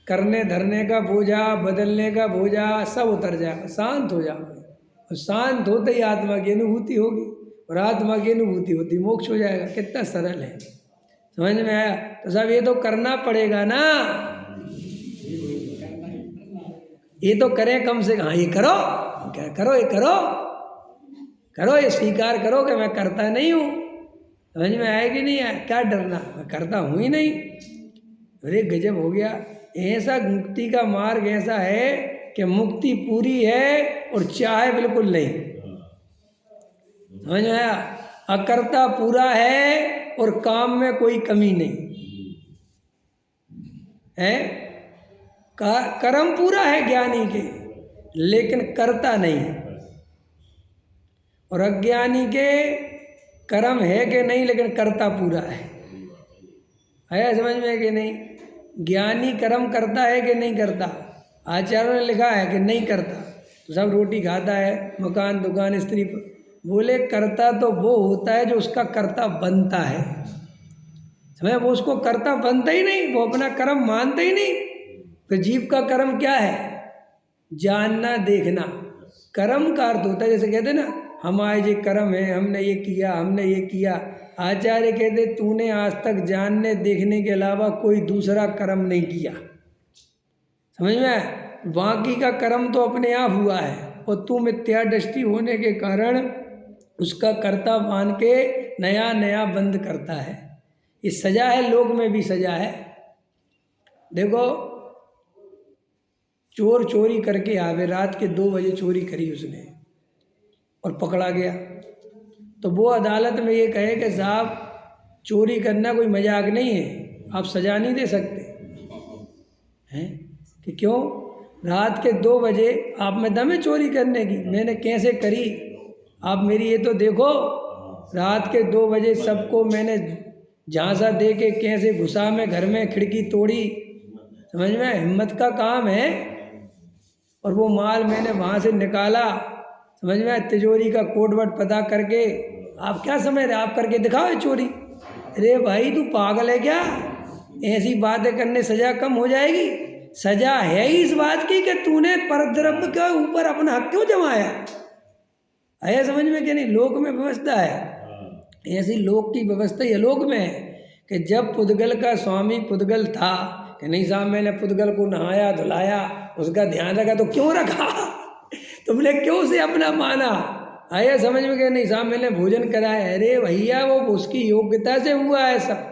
[SPEAKER 1] करने धरने का बोझा, बदलने का बोझा सब उतर जाएगा, शांत हो जाओगे। और शांत होते ही आत्मा की अनुभूति होगी, और आत्मा की अनुभूति होती मोक्ष हो जाएगा। कितना सरल है, समझ में आया? तो साहब ये तो करना पड़ेगा ना, ये तो करें कम से कम। हाँ ये करो, क्या करो, ये करो करो, ये स्वीकार करो कि मैं करता नहीं हूँ। समझ में आएगी नहीं आए? क्या डरना, मैं करता हूँ ही नहीं। अरे गजब हो गया। ऐसा मुक्ति का मार्ग ऐसा है कि मुक्ति पूरी है और चाहे बिल्कुल नहीं। समझ में आया? अकर्ता पूरा है और काम में कोई कमी नहीं है। कर्म पूरा है ज्ञानी के, लेकिन करता नहीं। और अज्ञानी के कर्म है कि नहीं, लेकिन करता पूरा है। आया समझ में कि नहीं? ज्ञानी कर्म करता है कि नहीं करता? आचार्यों ने लिखा है कि नहीं करता, तो सब रोटी खाता है, मकान दुकान स्त्री पर। बोले करता तो वो होता है जो उसका कर्ता बनता है, समझ? वो उसको कर्ता बनता ही नहीं, वो अपना कर्म मानता ही नहीं। तो जीव का कर्म क्या है? जानना देखना। कर्म का अर्थ होता है, जैसे कहते ना हमारे ये कर्म है, हमने ये किया, हमने ये किया। आचार्य कहते तूने आज तक जानने देखने के अलावा कोई दूसरा कर्म नहीं किया, समझ में? बाकी का कर्म तो अपने आप हुआ है, और तू मिथ्या दृष्टि होने के कारण उसका कर्ता मान के नया नया बंद करता है। ये सजा है, लोक में भी सजा है। देखो चोर चोरी करके आवे, रात के 2 बजे चोरी करी उसने और पकड़ा गया, तो वो अदालत में ये कहे कि साहब चोरी करना कोई मजाक नहीं है, आप सजा नहीं दे सकते हैं। कि क्यों? रात के 2 बजे आप में दम है चोरी करने की? मैंने कैसे करी आप मेरी ये तो देखो। रात के 2 बजे सबको मैंने झांसा दे के कैसे घुसा मैं घर में, खिड़की तोड़ी, समझ में? हिम्मत का काम है। और वो माल मैंने वहाँ से निकाला, समझ में? तिजोरी का कोड वर्ड पता करके। आप क्या समझ रहे? आप करके दिखाओ ये चोरी। अरे भाई तू पागल है क्या? ऐसी बातें करने सजा कम हो जाएगी? सजा है ही इस बात की कि तूने परद्रव्य के ऊपर अपना हक क्यों जमाया। आया समझ में कि नहीं? लोक में व्यवस्था है ऐसी, लोक की व्यवस्था ये लोक में है कि जब पुद्गल का स्वामी पुद्गल था कि नहीं साहब मैंने पुद्गल को नहाया धुलाया, उसका ध्यान रखा, तो क्यों रखा? तुमने क्यों उसे अपना माना? आया समझ में? कि नहीं साहब मैंने भोजन कराया, अरे भैया वो उसकी योग्यता से हुआ है सब,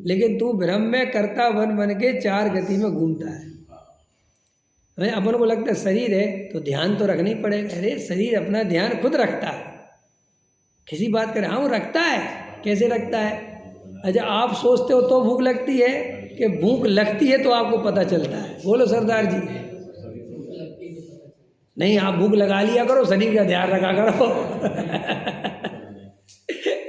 [SPEAKER 1] लेकिन तू भ्रम में कर्ता बन बन के चार गति में घूमता है। हमें अपन को लगता है शरीर है तो ध्यान तो रखना ही पड़ेगा। अरे शरीर अपना ध्यान खुद रखता है, किसी बात करें, हाँ वो रखता है। कैसे रखता है? अच्छा आप सोचते हो तो भूख लगती है, कि भूख लगती है तो आपको पता चलता है? बोलो सरदार जी। नहीं, आप भूख लगा लिया करो, शरीर का ध्यान रखा करो।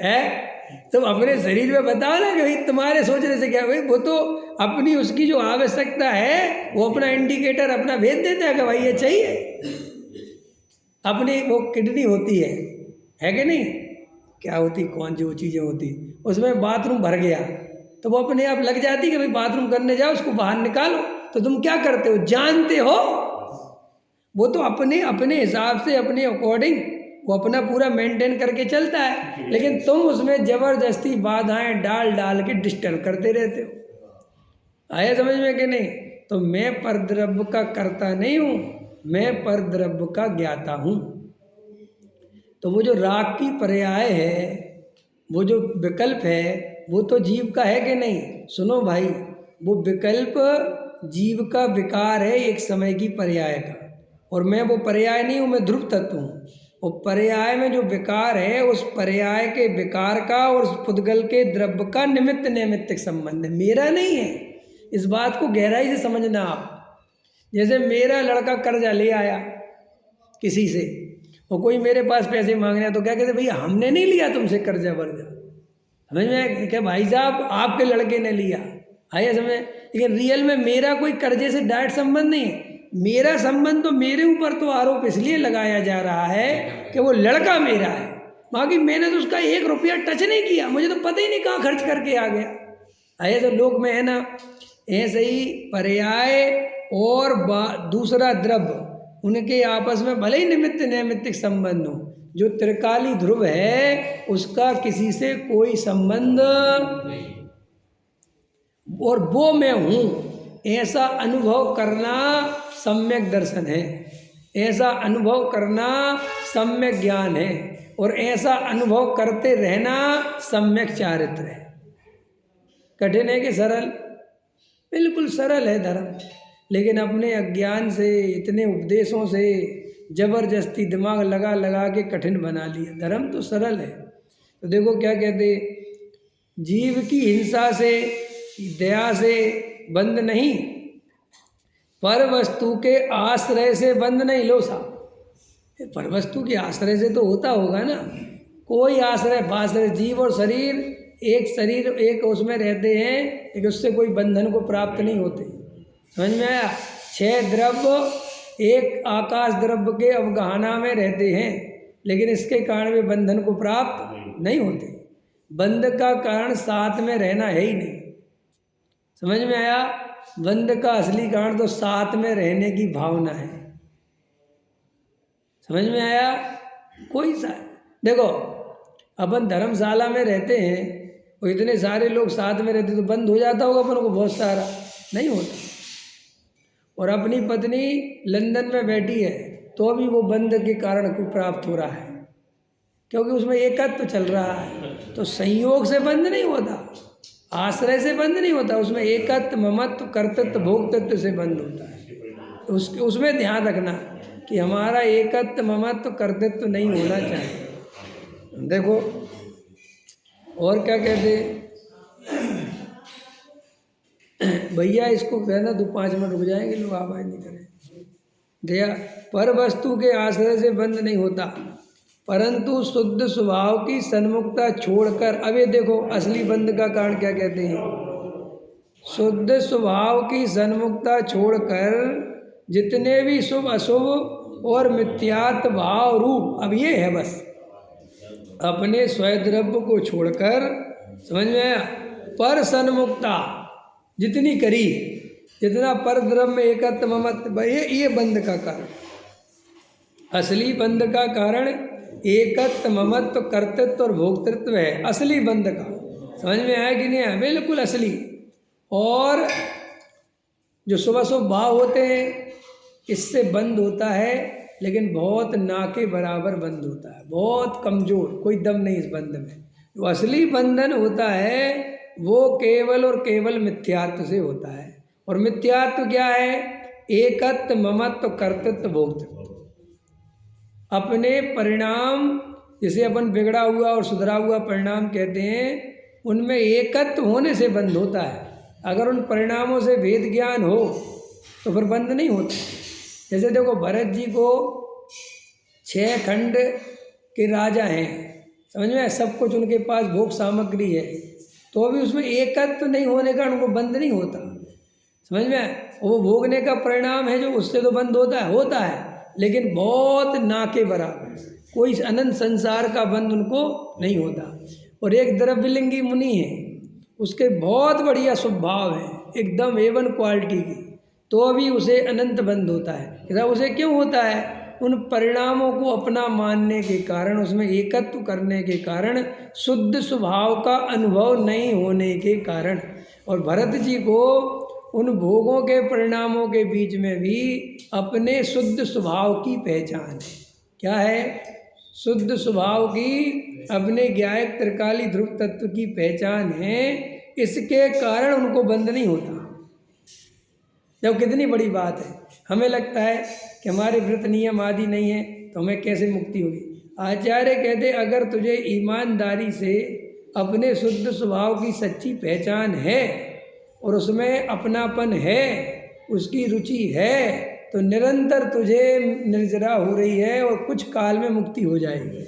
[SPEAKER 1] है तुम अपने शरीर में बताओ ना कि भाई तुम्हारे सोचने से क्या, भाई वो तो अपनी उसकी जो आवश्यकता है वो अपना इंडिकेटर अपना भेज देता है कि भाई ये चाहिए। अपनी वो किडनी होती है कि नहीं, क्या होती, कौन सी वो चीज़ें होती, उसमें बाथरूम भर गया तो वो अपने आप लग जाती कि भाई बाथरूम करने जाओ, उसको बाहर निकालो। तो तुम क्या करते हो? जानते हो, वो तो अपने अपने हिसाब से अपने अकॉर्डिंग वो अपना पूरा मेंटेन करके चलता है, लेकिन तुम उसमें ज़बरदस्ती बाधाएं डाल डाल के डिस्टर्ब करते रहते हो। आया समझ में कि नहीं? तो मैं परद्रव्य का कर्ता नहीं हूँ, मैं परद्रव्य का ज्ञाता हूँ। तो वो जो राग की पर्याय है, वो जो विकल्प है, वो तो जीव का है कि नहीं? सुनो भाई, वो विकल्प जीव का विकार है, एक समय की पर्याय का, और मैं वो पर्याय नहीं हूँ, मैं ध्रुव तत्व हूँ। वो पर्याय में जो विकार है, उस पर्याय के विकार का और उस पुद्गल के द्रव्य का निमित्त नैमित्तिक संबंध है, मेरा नहीं है। इस बात को गहराई से समझना आप। जैसे मेरा लड़का कर्जा ले आया किसी से, और कोई मेरे पास पैसे मांग रहा, तो क्या कहते, भैया हमने नहीं लिया तुमसे कर्जा वर्जा। समझ में? क्या भाई साहब आपके लड़के ने लिया, आया समझ? लेकिन रियल में मेरा कोई कर्जे से डायरेक्ट संबंध नहीं है। मेरा संबंध तो मेरे ऊपर तो आरोप इसलिए लगाया जा रहा है कि वो लड़का मेरा है, बाकी मैंने तो उसका 1 रुपया टच नहीं किया, मुझे तो पता ही नहीं कहाँ खर्च करके आ गया। आया तो लोक में है ना, ऐसे ही पर्याय और दूसरा द्रव्य, उनके आपस में भले ही निमित्त नैमित्तिक संबंध हो, जो त्रिकाली ध्रुव है उसका किसी से कोई संबंध, और वो मैं हूँ, ऐसा अनुभव करना सम्यक दर्शन है, ऐसा अनुभव करना सम्यक ज्ञान है, और ऐसा अनुभव करते रहना सम्यक चारित्र है। कठिन है कि सरल? बिल्कुल सरल है धर्म, लेकिन अपने अज्ञान से, इतने उपदेशों से जबरदस्ती दिमाग लगा लगा के कठिन बना लिया। धर्म तो सरल है। तो देखो क्या कहते, जीव की हिंसा से, दया से बंद नहीं, पर वस्तु के आश्रय से बंद नहीं। लो साहब, पर वस्तु के आश्रय से तो होता होगा ना, कोई आश्रय फाश्रय, जीव और शरीर एक, शरीर एक उसमें रहते हैं, लेकिन उससे कोई बंधन को प्राप्त नहीं होते। समझ में आया? 6 द्रव्य एक आकाश द्रव्य के अवगाहना में रहते हैं, लेकिन इसके कारण वे बंधन को प्राप्त नहीं होते। बंध का कारण साथ में रहना है ही नहीं। समझ में आया? बंध का असली कारण तो साथ में रहने की भावना है। समझ में आया? कोई सा देखो, अपन धर्मशाला में रहते हैं और इतने सारे लोग साथ में रहते, तो बंद हो जाता होगा अपन को बहुत सारा? नहीं होता। और अपनी पत्नी लंदन में बैठी है तो भी वो बंध के कारण को प्राप्त हो रहा है, क्योंकि उसमें एकत्व चल रहा है। तो संयोग से बंध नहीं होता, आश्रय से बंध नहीं होता, उसमें एकत्व, ममत्व, कर्तृत्व, भोक्तृत्व से बंध होता है। तो उसमें ध्यान रखना कि हमारा एकत्व, ममत्व, कर्तृत्व नहीं होना चाहिए। देखो और क्या कहते, भैया इसको कहना तो 5 मिनट रुक जाएंगे, लोग आवाज़ नहीं करें। दया पर वस्तु के आश्रय से बंद नहीं होता, परंतु शुद्ध स्वभाव की सन्मुखता छोड़कर, अब ये देखो असली बंध का कारण क्या कहते हैं, शुद्ध स्वभाव की सन्मुखता छोड़कर जितने भी शुभ अशुभ और मिथ्यात्व भाव रूप, अब ये है बस, अपने स्वद्रव्य को छोड़कर, समझ में आया, पर सन्मुखता जितनी करी, जितना पर द्रव्य में एकत्व ममत्व, ये बंध का कारण। असली बंध का कारण एकत्व, ममत्व, कर्तृत्व और भोक्तृत्व है, असली बंध का। समझ में आया कि नहीं है? बिल्कुल असली। और जो शुभ अशुभ भाव होते हैं इससे बंध होता है, लेकिन बहुत ना के बराबर बंध होता है, बहुत कमज़ोर, कोई दम नहीं इस बंध में। जो असली बंधन होता है वो केवल और केवल मिथ्यात्व से होता है। और मिथ्यात्व क्या है? एकत्व, ममत्व, कर्तृत्व, भोक्तृत्व। अपने परिणाम, जिसे अपन बिगड़ा हुआ और सुधरा हुआ परिणाम कहते हैं, उनमें एकत्व होने से बंध होता है। अगर उन परिणामों से भेद ज्ञान हो तो फिर बंध नहीं होता। जैसे देखो, भरत जी को 6 खंड के राजा हैं, समझ में, सब कुछ उनके पास भोग सामग्री है, तो भी उसमें एकत्व नहीं होने का उनको बंध नहीं होता, समझ में। वो भोगने का परिणाम है जो, उससे तो बंद होता है, लेकिन बहुत ना के बराबर, कोई अनंत संसार का बंध उनको नहीं होता। और एक द्रव्यलिंगी मुनि है, उसके बहुत बढ़िया स्वभाव है, एकदम A1 क्वालिटी की, तो भी उसे अनंत बंध होता है। ऐसा उसे क्यों होता है? उन परिणामों को अपना मानने के कारण, उसमें एकत्व करने के कारण, शुद्ध स्वभाव का अनुभव नहीं होने के कारण। और भरत जी को उन भोगों के परिणामों के बीच में भी अपने शुद्ध स्वभाव की पहचान है। क्या है? शुद्ध स्वभाव की, अपने ज्ञायक त्रिकाली ध्रुव तत्व की पहचान है। इसके कारण उनको बंध नहीं होता। जब कितनी बड़ी बात है, हमें लगता है कि हमारे व्रत नियम आदि नहीं है तो हमें कैसे मुक्ति होगी। आचार्य कहते, अगर तुझे ईमानदारी से अपने शुद्ध स्वभाव की सच्ची पहचान है और उसमें अपनापन है, उसकी रुचि है, तो निरंतर तुझे निर्जरा हो रही है और कुछ काल में मुक्ति हो जाएगी।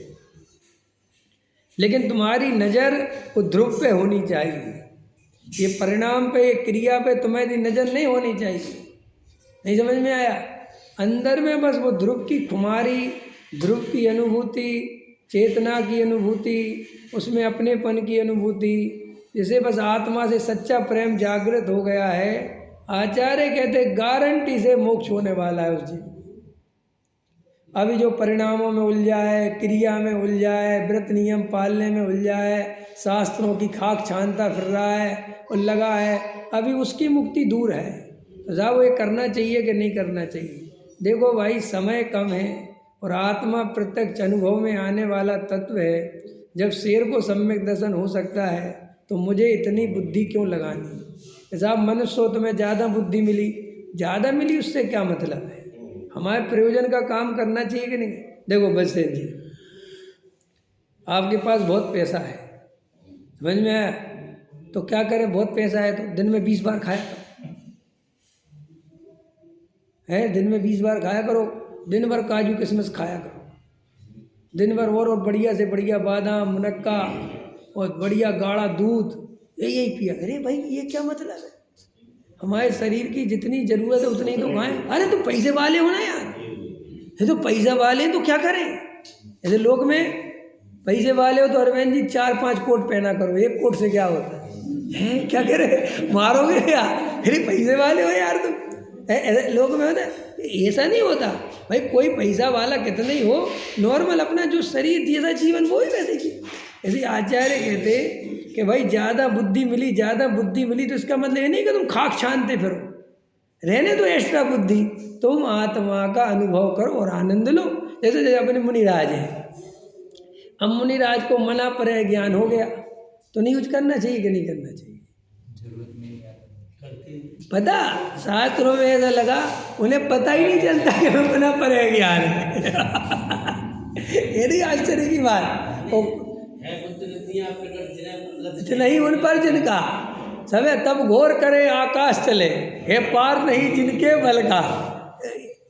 [SPEAKER 1] लेकिन तुम्हारी नज़र वो ध्रुव पे होनी चाहिए, ये परिणाम पे, ये क्रिया पे तुम्हारी नज़र नहीं होनी चाहिए। नहीं समझ में आया? अंदर में बस वो ध्रुव की खुमारी, ध्रुव की अनुभूति, चेतना की अनुभूति, उसमें अपनेपन की अनुभूति, जिसे बस आत्मा से सच्चा प्रेम जागृत हो गया है। आचार्य कहते गारंटी से मोक्ष होने वाला है उस जीव। अभी जो परिणामों में उलझा है, क्रिया में उलझा है, व्रत नियम पालने में उलझा है, शास्त्रों की खाक छानता फिर रहा है और लगा है, अभी उसकी मुक्ति दूर है। तो साहब वो ये करना चाहिए कि नहीं करना चाहिए? देखो भाई, समय कम है और आत्मा प्रत्यक्ष अनुभव में आने वाला तत्व है। जब शेर को सम्यक दर्शन हो सकता है तो मुझे इतनी बुद्धि क्यों लगानी? साहब मनुष्य हो, तुम्हें ज़्यादा बुद्धि मिली, ज़्यादा मिली, उससे क्या मतलब है? हमारे प्रयोजन का काम करना चाहिए कि नहीं? देखो बचदेव जी, आपके पास बहुत पैसा है, समझ में आया? तो क्या करें, बहुत पैसा है तो दिन में 20 बार खाया करो, है, दिन में 20 बार खाया करो, दिन भर काजू किशमिश खाया करो, दिन भर और बढ़िया से बढ़िया बादाम, मुनक्का और बढ़िया गाढ़ा दूध, यही पिया। अरे भाई ये क्या मतलब है? हमारे शरीर की जितनी ज़रूरत है उतनी तो खाएं। अरे तो पैसे वाले हो ना यार, ये तो पैसे वाले हैं तो क्या करें? ऐसे लोग में पैसे वाले हो तो अरविंद जी 4-5 कोट पहना करो, 1 कोट से क्या होता है? क्या करें, मारोगे यार? अरे पैसे वाले हो यार तुम। ऐसे लोग में होता है, ऐसा नहीं होता भाई। कोई पैसा वाला कितना ही हो, नॉर्मल अपना जो शरीर जैसा जीवन वो ही वैसे की। ऐसे आचार्य कहते कि भाई ज़्यादा बुद्धि मिली, ज़्यादा बुद्धि मिली तो इसका मतलब ये नहीं कि तुम खाक छानते फिरो, रहने दो एक्स्ट्रा बुद्धि, तुम आत्मा का अनुभव करो और आनंद लो। जैसे जैसे अपने मुनिराज हैं, अब मुनिराज को मना पर ज्ञान हो गया तो नहीं कुछ करना चाहिए कि नहीं करना चाहिए? पता, शास्त्रों में ऐसा लगा उन्हें पता ही नहीं चलता कि मैं मना पर ज्ञान है। ये नहीं आश्चर्य की बात? नहीं उन पर जिनका समय तब घोर करे आकाश चले, हे पार नहीं जिनके बल का।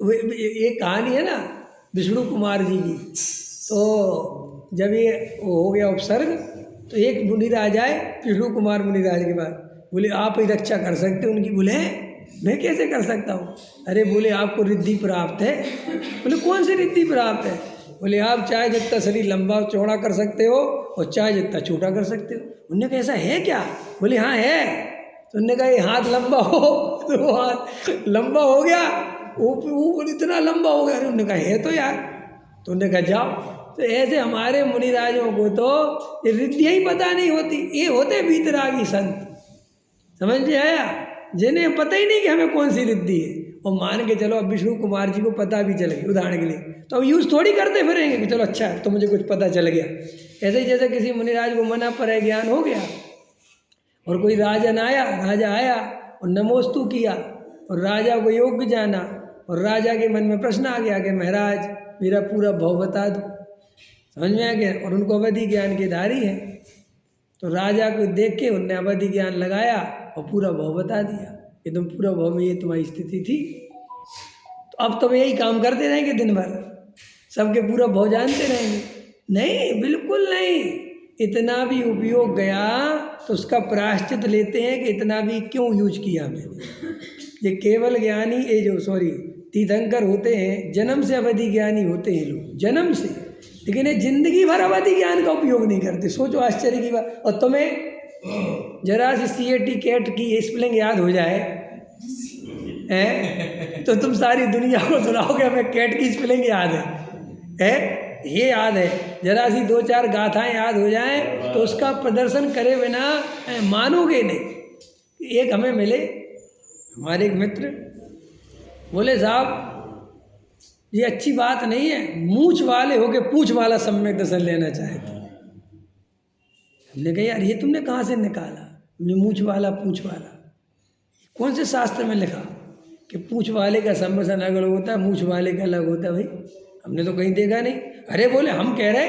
[SPEAKER 1] ये कहानी है ना विष्णु कुमार जी की। तो जब ये हो गया उपसर्ग तो एक मुनिराज आए विष्णु कुमार मुनिराज के पास, बोले आप ही रक्षा कर सकते हो उनकी? बोले मैं कैसे कर सकता हूँ? अरे बोले आपको रिद्धि प्राप्त है। बोले कौन सी रिद्धि प्राप्त है? बोले आप चाहे जितना शरीर लंबा चौड़ा कर सकते हो और चाहे जितना छोटा कर सकते हो। उनने कहा ऐसा है क्या? बोले हाँ है। तो उनने कहा ये हाथ लंबा हो तो वो हाथ लंबा हो गया, वो इतना लंबा हो गया। अरे उन्होंने कहा है तो यार। तो उन्होंने कहा जाओ। तो ऐसे हमारे मुनिराजों को तो ये रिद्धियाँ ही पता नहीं होती, ये होते वीतरागी संत, समझ में आया? जिन्हें पता ही नहीं कि हमें कौन सी रिद्धि है। और मान के चलो अब विष्णु कुमार जी को पता भी चल गया उदाहरण के लिए, तो अब यूज़ थोड़ी करते फिरेंगे कि चलो अच्छा तो मुझे कुछ पता चल गया। ऐसे ही जैसे किसी मुनिराज को मना पर ज्ञान हो गया और कोई राजा आया और नमोस्तु किया और राजा को योग्य जाना और राजा के मन में प्रश्न आ गया कि महाराज मेरा पूरा भाव बता दो, समझ में आ गया, और उनको अवधि ज्ञान के धारी है, तो राजा को देख के उनने अवधि ज्ञान लगाया और पूरा भाव बता दिया कि तुम पूरा भाव में ये तुम्हारी स्थिति थी। तो अब तुम यही काम करते रहेंगे दिन भर, सबके पूरा भाव जानते रहेंगे? नहीं, बिल्कुल नहीं। इतना भी उपयोग गया तो उसका प्रायश्चित लेते हैं कि इतना भी क्यों यूज किया मैंने। ये केवल ज्ञानी तीर्थंकर होते हैं, जन्म से अवधि ज्ञानी होते हैं लोग, जन्म से, लेकिन ये जिंदगी भर अवधि ज्ञान का उपयोग नहीं करते। सोचो आश्चर्य की बात। और तुम्हें जरा सी CAT कैट की स्पेलिंग याद हो जाए है तो तुम सारी दुनिया को सुनाओगे हमें कैट की स्पेलिंग याद है ये याद है। जरा सी 2-4 गाथाएं याद हो जाएं तो उसका प्रदर्शन करे बिना मानोगे नहीं। एक हमें मिले, हमारे एक मित्र बोले साहब ये अच्छी बात नहीं है, मूछ वाले होके पूछ वाला सम्यक दर्शन लेना चाहते। हमने कहा यार ये तुमने कहाँ से निकाला, मूछ वाला पूछ वाला, कौन से शास्त्र में लिखा कि पूछ वाले का सम्मिशन अलग होता है, मूछ वाले का अलग होता है? भाई हमने तो कहीं देखा नहीं। अरे बोले हम कह रहे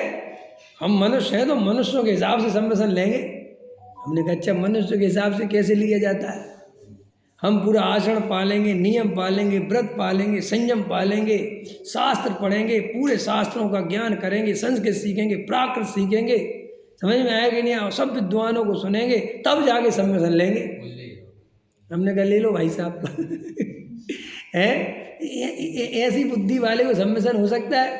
[SPEAKER 1] हम मनुष्य हैं तो मनुष्यों के हिसाब से सम्मिशन लेंगे। हमने कहा अच्छा मनुष्य के हिसाब से कैसे लिया जाता है? हम पूरा आचरण पालेंगे, नियम पालेंगे, व्रत पालेंगे, संयम पालेंगे, शास्त्र पढ़ेंगे, पूरे शास्त्रों का ज्ञान करेंगे, संस्कृत सीखेंगे, प्राकृत सीखेंगे, समझ में आएगा नहीं, सब विद्वानों को सुनेंगे, तब जाके सम्मिशन लेंगे। हमने कहा ले लो भाई साहब है ऐसी बुद्धि वाले को सम्मिशन हो सकता है?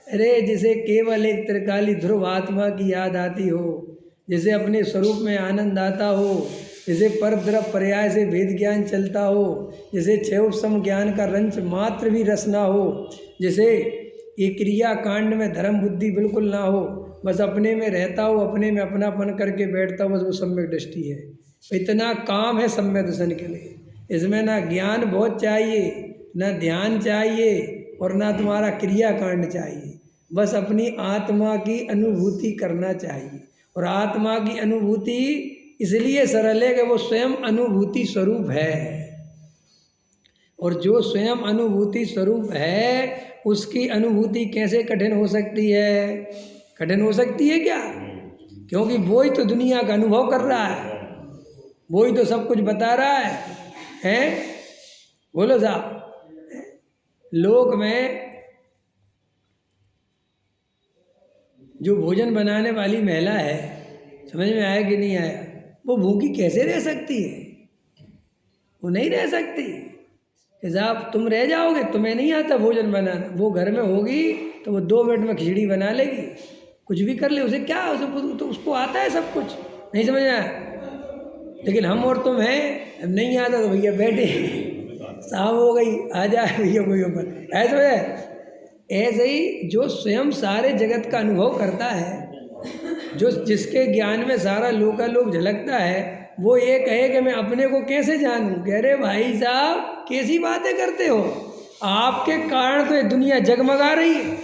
[SPEAKER 1] अरे जिसे केवल एक त्रिकाली ध्रुव आत्मा की याद आती हो, जिसे अपने स्वरूप में आनंद आता हो, जिसे पर द्रव पर्याय से वेद ज्ञान चलता हो, जिसे क्षयोपम ज्ञान का रंच मात्र भी रस ना हो, जिसे ये क्रिया कांड में धर्म बुद्धि बिल्कुल ना हो, बस अपने में रहता हो, अपने में अपनापन करके बैठता हो, बस वो सम्यक दृष्टि है। इतना काम है सम्यक दर्शन के लिए। इसमें ना ज्ञान बहुत चाहिए, ना ध्यान चाहिए और ना तुम्हारा क्रिया कांड चाहिए, बस अपनी आत्मा की अनुभूति करना चाहिए। और आत्मा की अनुभूति इसलिए सरल है कि वो स्वयं अनुभूति स्वरूप है, और जो स्वयं अनुभूति स्वरूप है उसकी अनुभूति कैसे कठिन हो सकती है? कठिन हो सकती है क्या? क्योंकि वो ही तो दुनिया का अनुभव कर रहा है, वो ही तो सब कुछ बता रहा है? बोलो साहब, लोक में जो भोजन बनाने वाली महिला है, समझ में आया कि नहीं आया? वो भूखी कैसे रह सकती है? वो नहीं रह सकती कि साहब तुम रह जाओगे, तुम्हें नहीं आता भोजन बनाना। वो घर में होगी तो वो 2 मिनट में खिचड़ी बना लेगी, कुछ भी कर ले, उसे क्या, उसे तो उसको आता है सब कुछ, नहीं समझ में आया? लेकिन हम और तुम हैं, अब नहीं आता तो भैया बैठे, शाम हो गई आ जाए भैया कोई ऊपर, ऐसा है। ऐसे ही जो स्वयं सारे जगत का अनुभव करता है, जो जिसके ज्ञान में सारा लोकालोक झलकता है, वो ये कहे कि मैं अपने को कैसे जानूं? कह रहे भाई साहब कैसी बातें करते हो, आपके कारण तो ये दुनिया जगमगा रही है,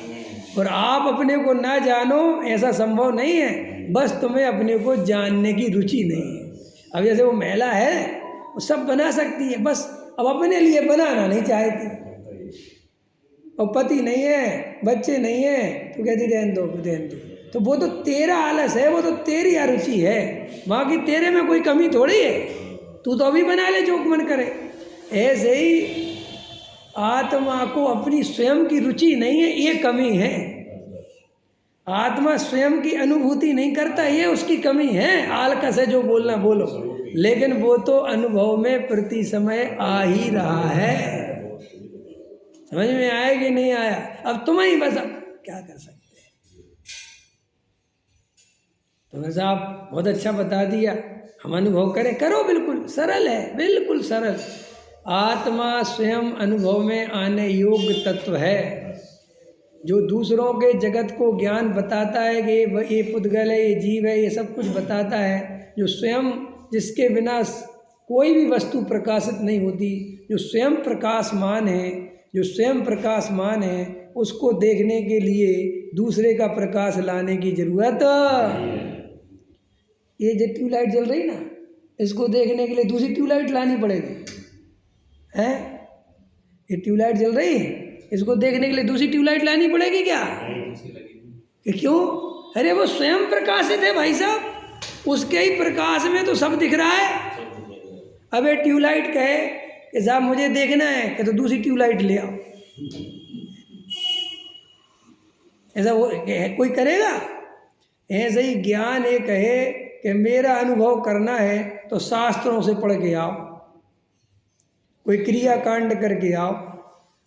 [SPEAKER 1] और आप अपने को ना जानो ऐसा संभव नहीं है, बस तुम्हें अपने को जानने की रुचि नहीं है। अब जैसे वो महिला है वो सब बना सकती है, बस अब अपने लिए बनाना नहीं चाहती, और पति नहीं है, बच्चे नहीं है, तो कहती रहने दो। तो वो तो तेरा आलस है, वो तो तेरी अरुचि है, बाकी तेरे में कोई कमी थोड़ी है, तू तो अभी बना ले जो मन करे। ऐसे ही आत्मा को अपनी स्वयं की रुचि नहीं है, ये कमी है। आत्मा स्वयं की अनुभूति नहीं करता, ये उसकी कमी है। आलकस है जो बोलना बोलो, लेकिन वो तो अनुभव में प्रति समय आ ही रहा है। समझ में आया कि नहीं आया? अब तुम्हें ही बस, अब क्या कर सकते हैं? तो साहब बहुत अच्छा बता दिया, हम अनुभव करें, करो, बिल्कुल सरल है, बिल्कुल सरल। आत्मा स्वयं अनुभव में आने योग्य तत्व है, जो दूसरों के जगत को ज्ञान बताता है कि ये पुद्गल है, ये जीव है, ये सब कुछ बताता है, जो स्वयं जिसके बिना कोई भी वस्तु प्रकाशित नहीं होती। जो स्वयं प्रकाशमान है, जो स्वयं प्रकाशमान है, उसको देखने के लिए दूसरे का प्रकाश लाने की जरूरत। ये जो ट्यूबलाइट जल रही ना, इसको देखने के लिए दूसरी ट्यूबलाइट लानी पड़ेगी, है? ये ट्यूबलाइट जल रही है, इसको देखने के लिए दूसरी ट्यूबलाइट लानी पड़ेगी क्या? कि क्यों? अरे वो स्वयं प्रकाशित है भाई साहब, उसके ही प्रकाश में तो सब दिख रहा है। अब ये ट्यूबलाइट कहे कि साहब मुझे देखना है, कि तो दूसरी ट्यूबलाइट ले आओ, ऐसा कोई करेगा? ऐसे ही ज्ञान ये कहे कि मेरा अनुभव करना है तो शास्त्रों से पढ़ के आओ, कोई क्रिया कांड करके आओ,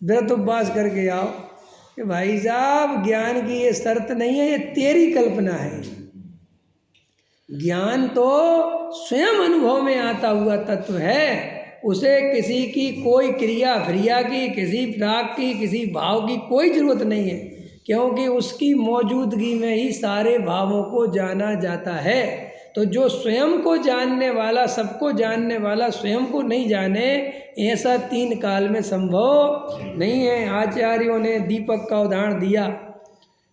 [SPEAKER 1] व्रत उपवास करके आओ। कि भाई साहब ज्ञान की ये शर्त नहीं है, ये तेरी कल्पना है। ज्ञान तो स्वयं अनुभव में आता हुआ तत्व है, उसे किसी की कोई क्रिया क्रिया की, किसी राग की, किसी भाव की कोई जरूरत नहीं है, क्योंकि उसकी मौजूदगी में ही सारे भावों को जाना जाता है। तो जो स्वयं को जानने वाला, सबको जानने वाला स्वयं को नहीं जाने, ऐसा तीन काल में संभव नहीं है। आचार्यों ने दीपक का उदाहरण दिया,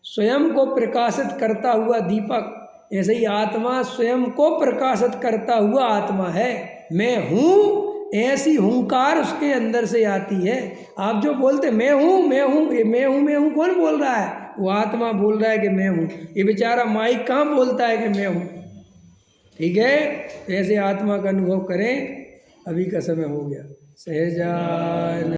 [SPEAKER 1] स्वयं को प्रकाशित करता हुआ दीपक, ऐसे ही आत्मा स्वयं को प्रकाशित करता हुआ आत्मा है। मैं हूँ, ऐसी हुंकार उसके अंदर से आती है। आप जो बोलते मैं हूँ मैं हूँ, ये मैं हूँ कौन बोल रहा है? वो आत्मा बोल रहा है कि मैं हूँ। ये बेचारा माइक कहाँ बोलता है कि मैं हूँ? ठीक है, तो ऐसे आत्मा का अनुभव करें। अभी का समय हो गया। सहजान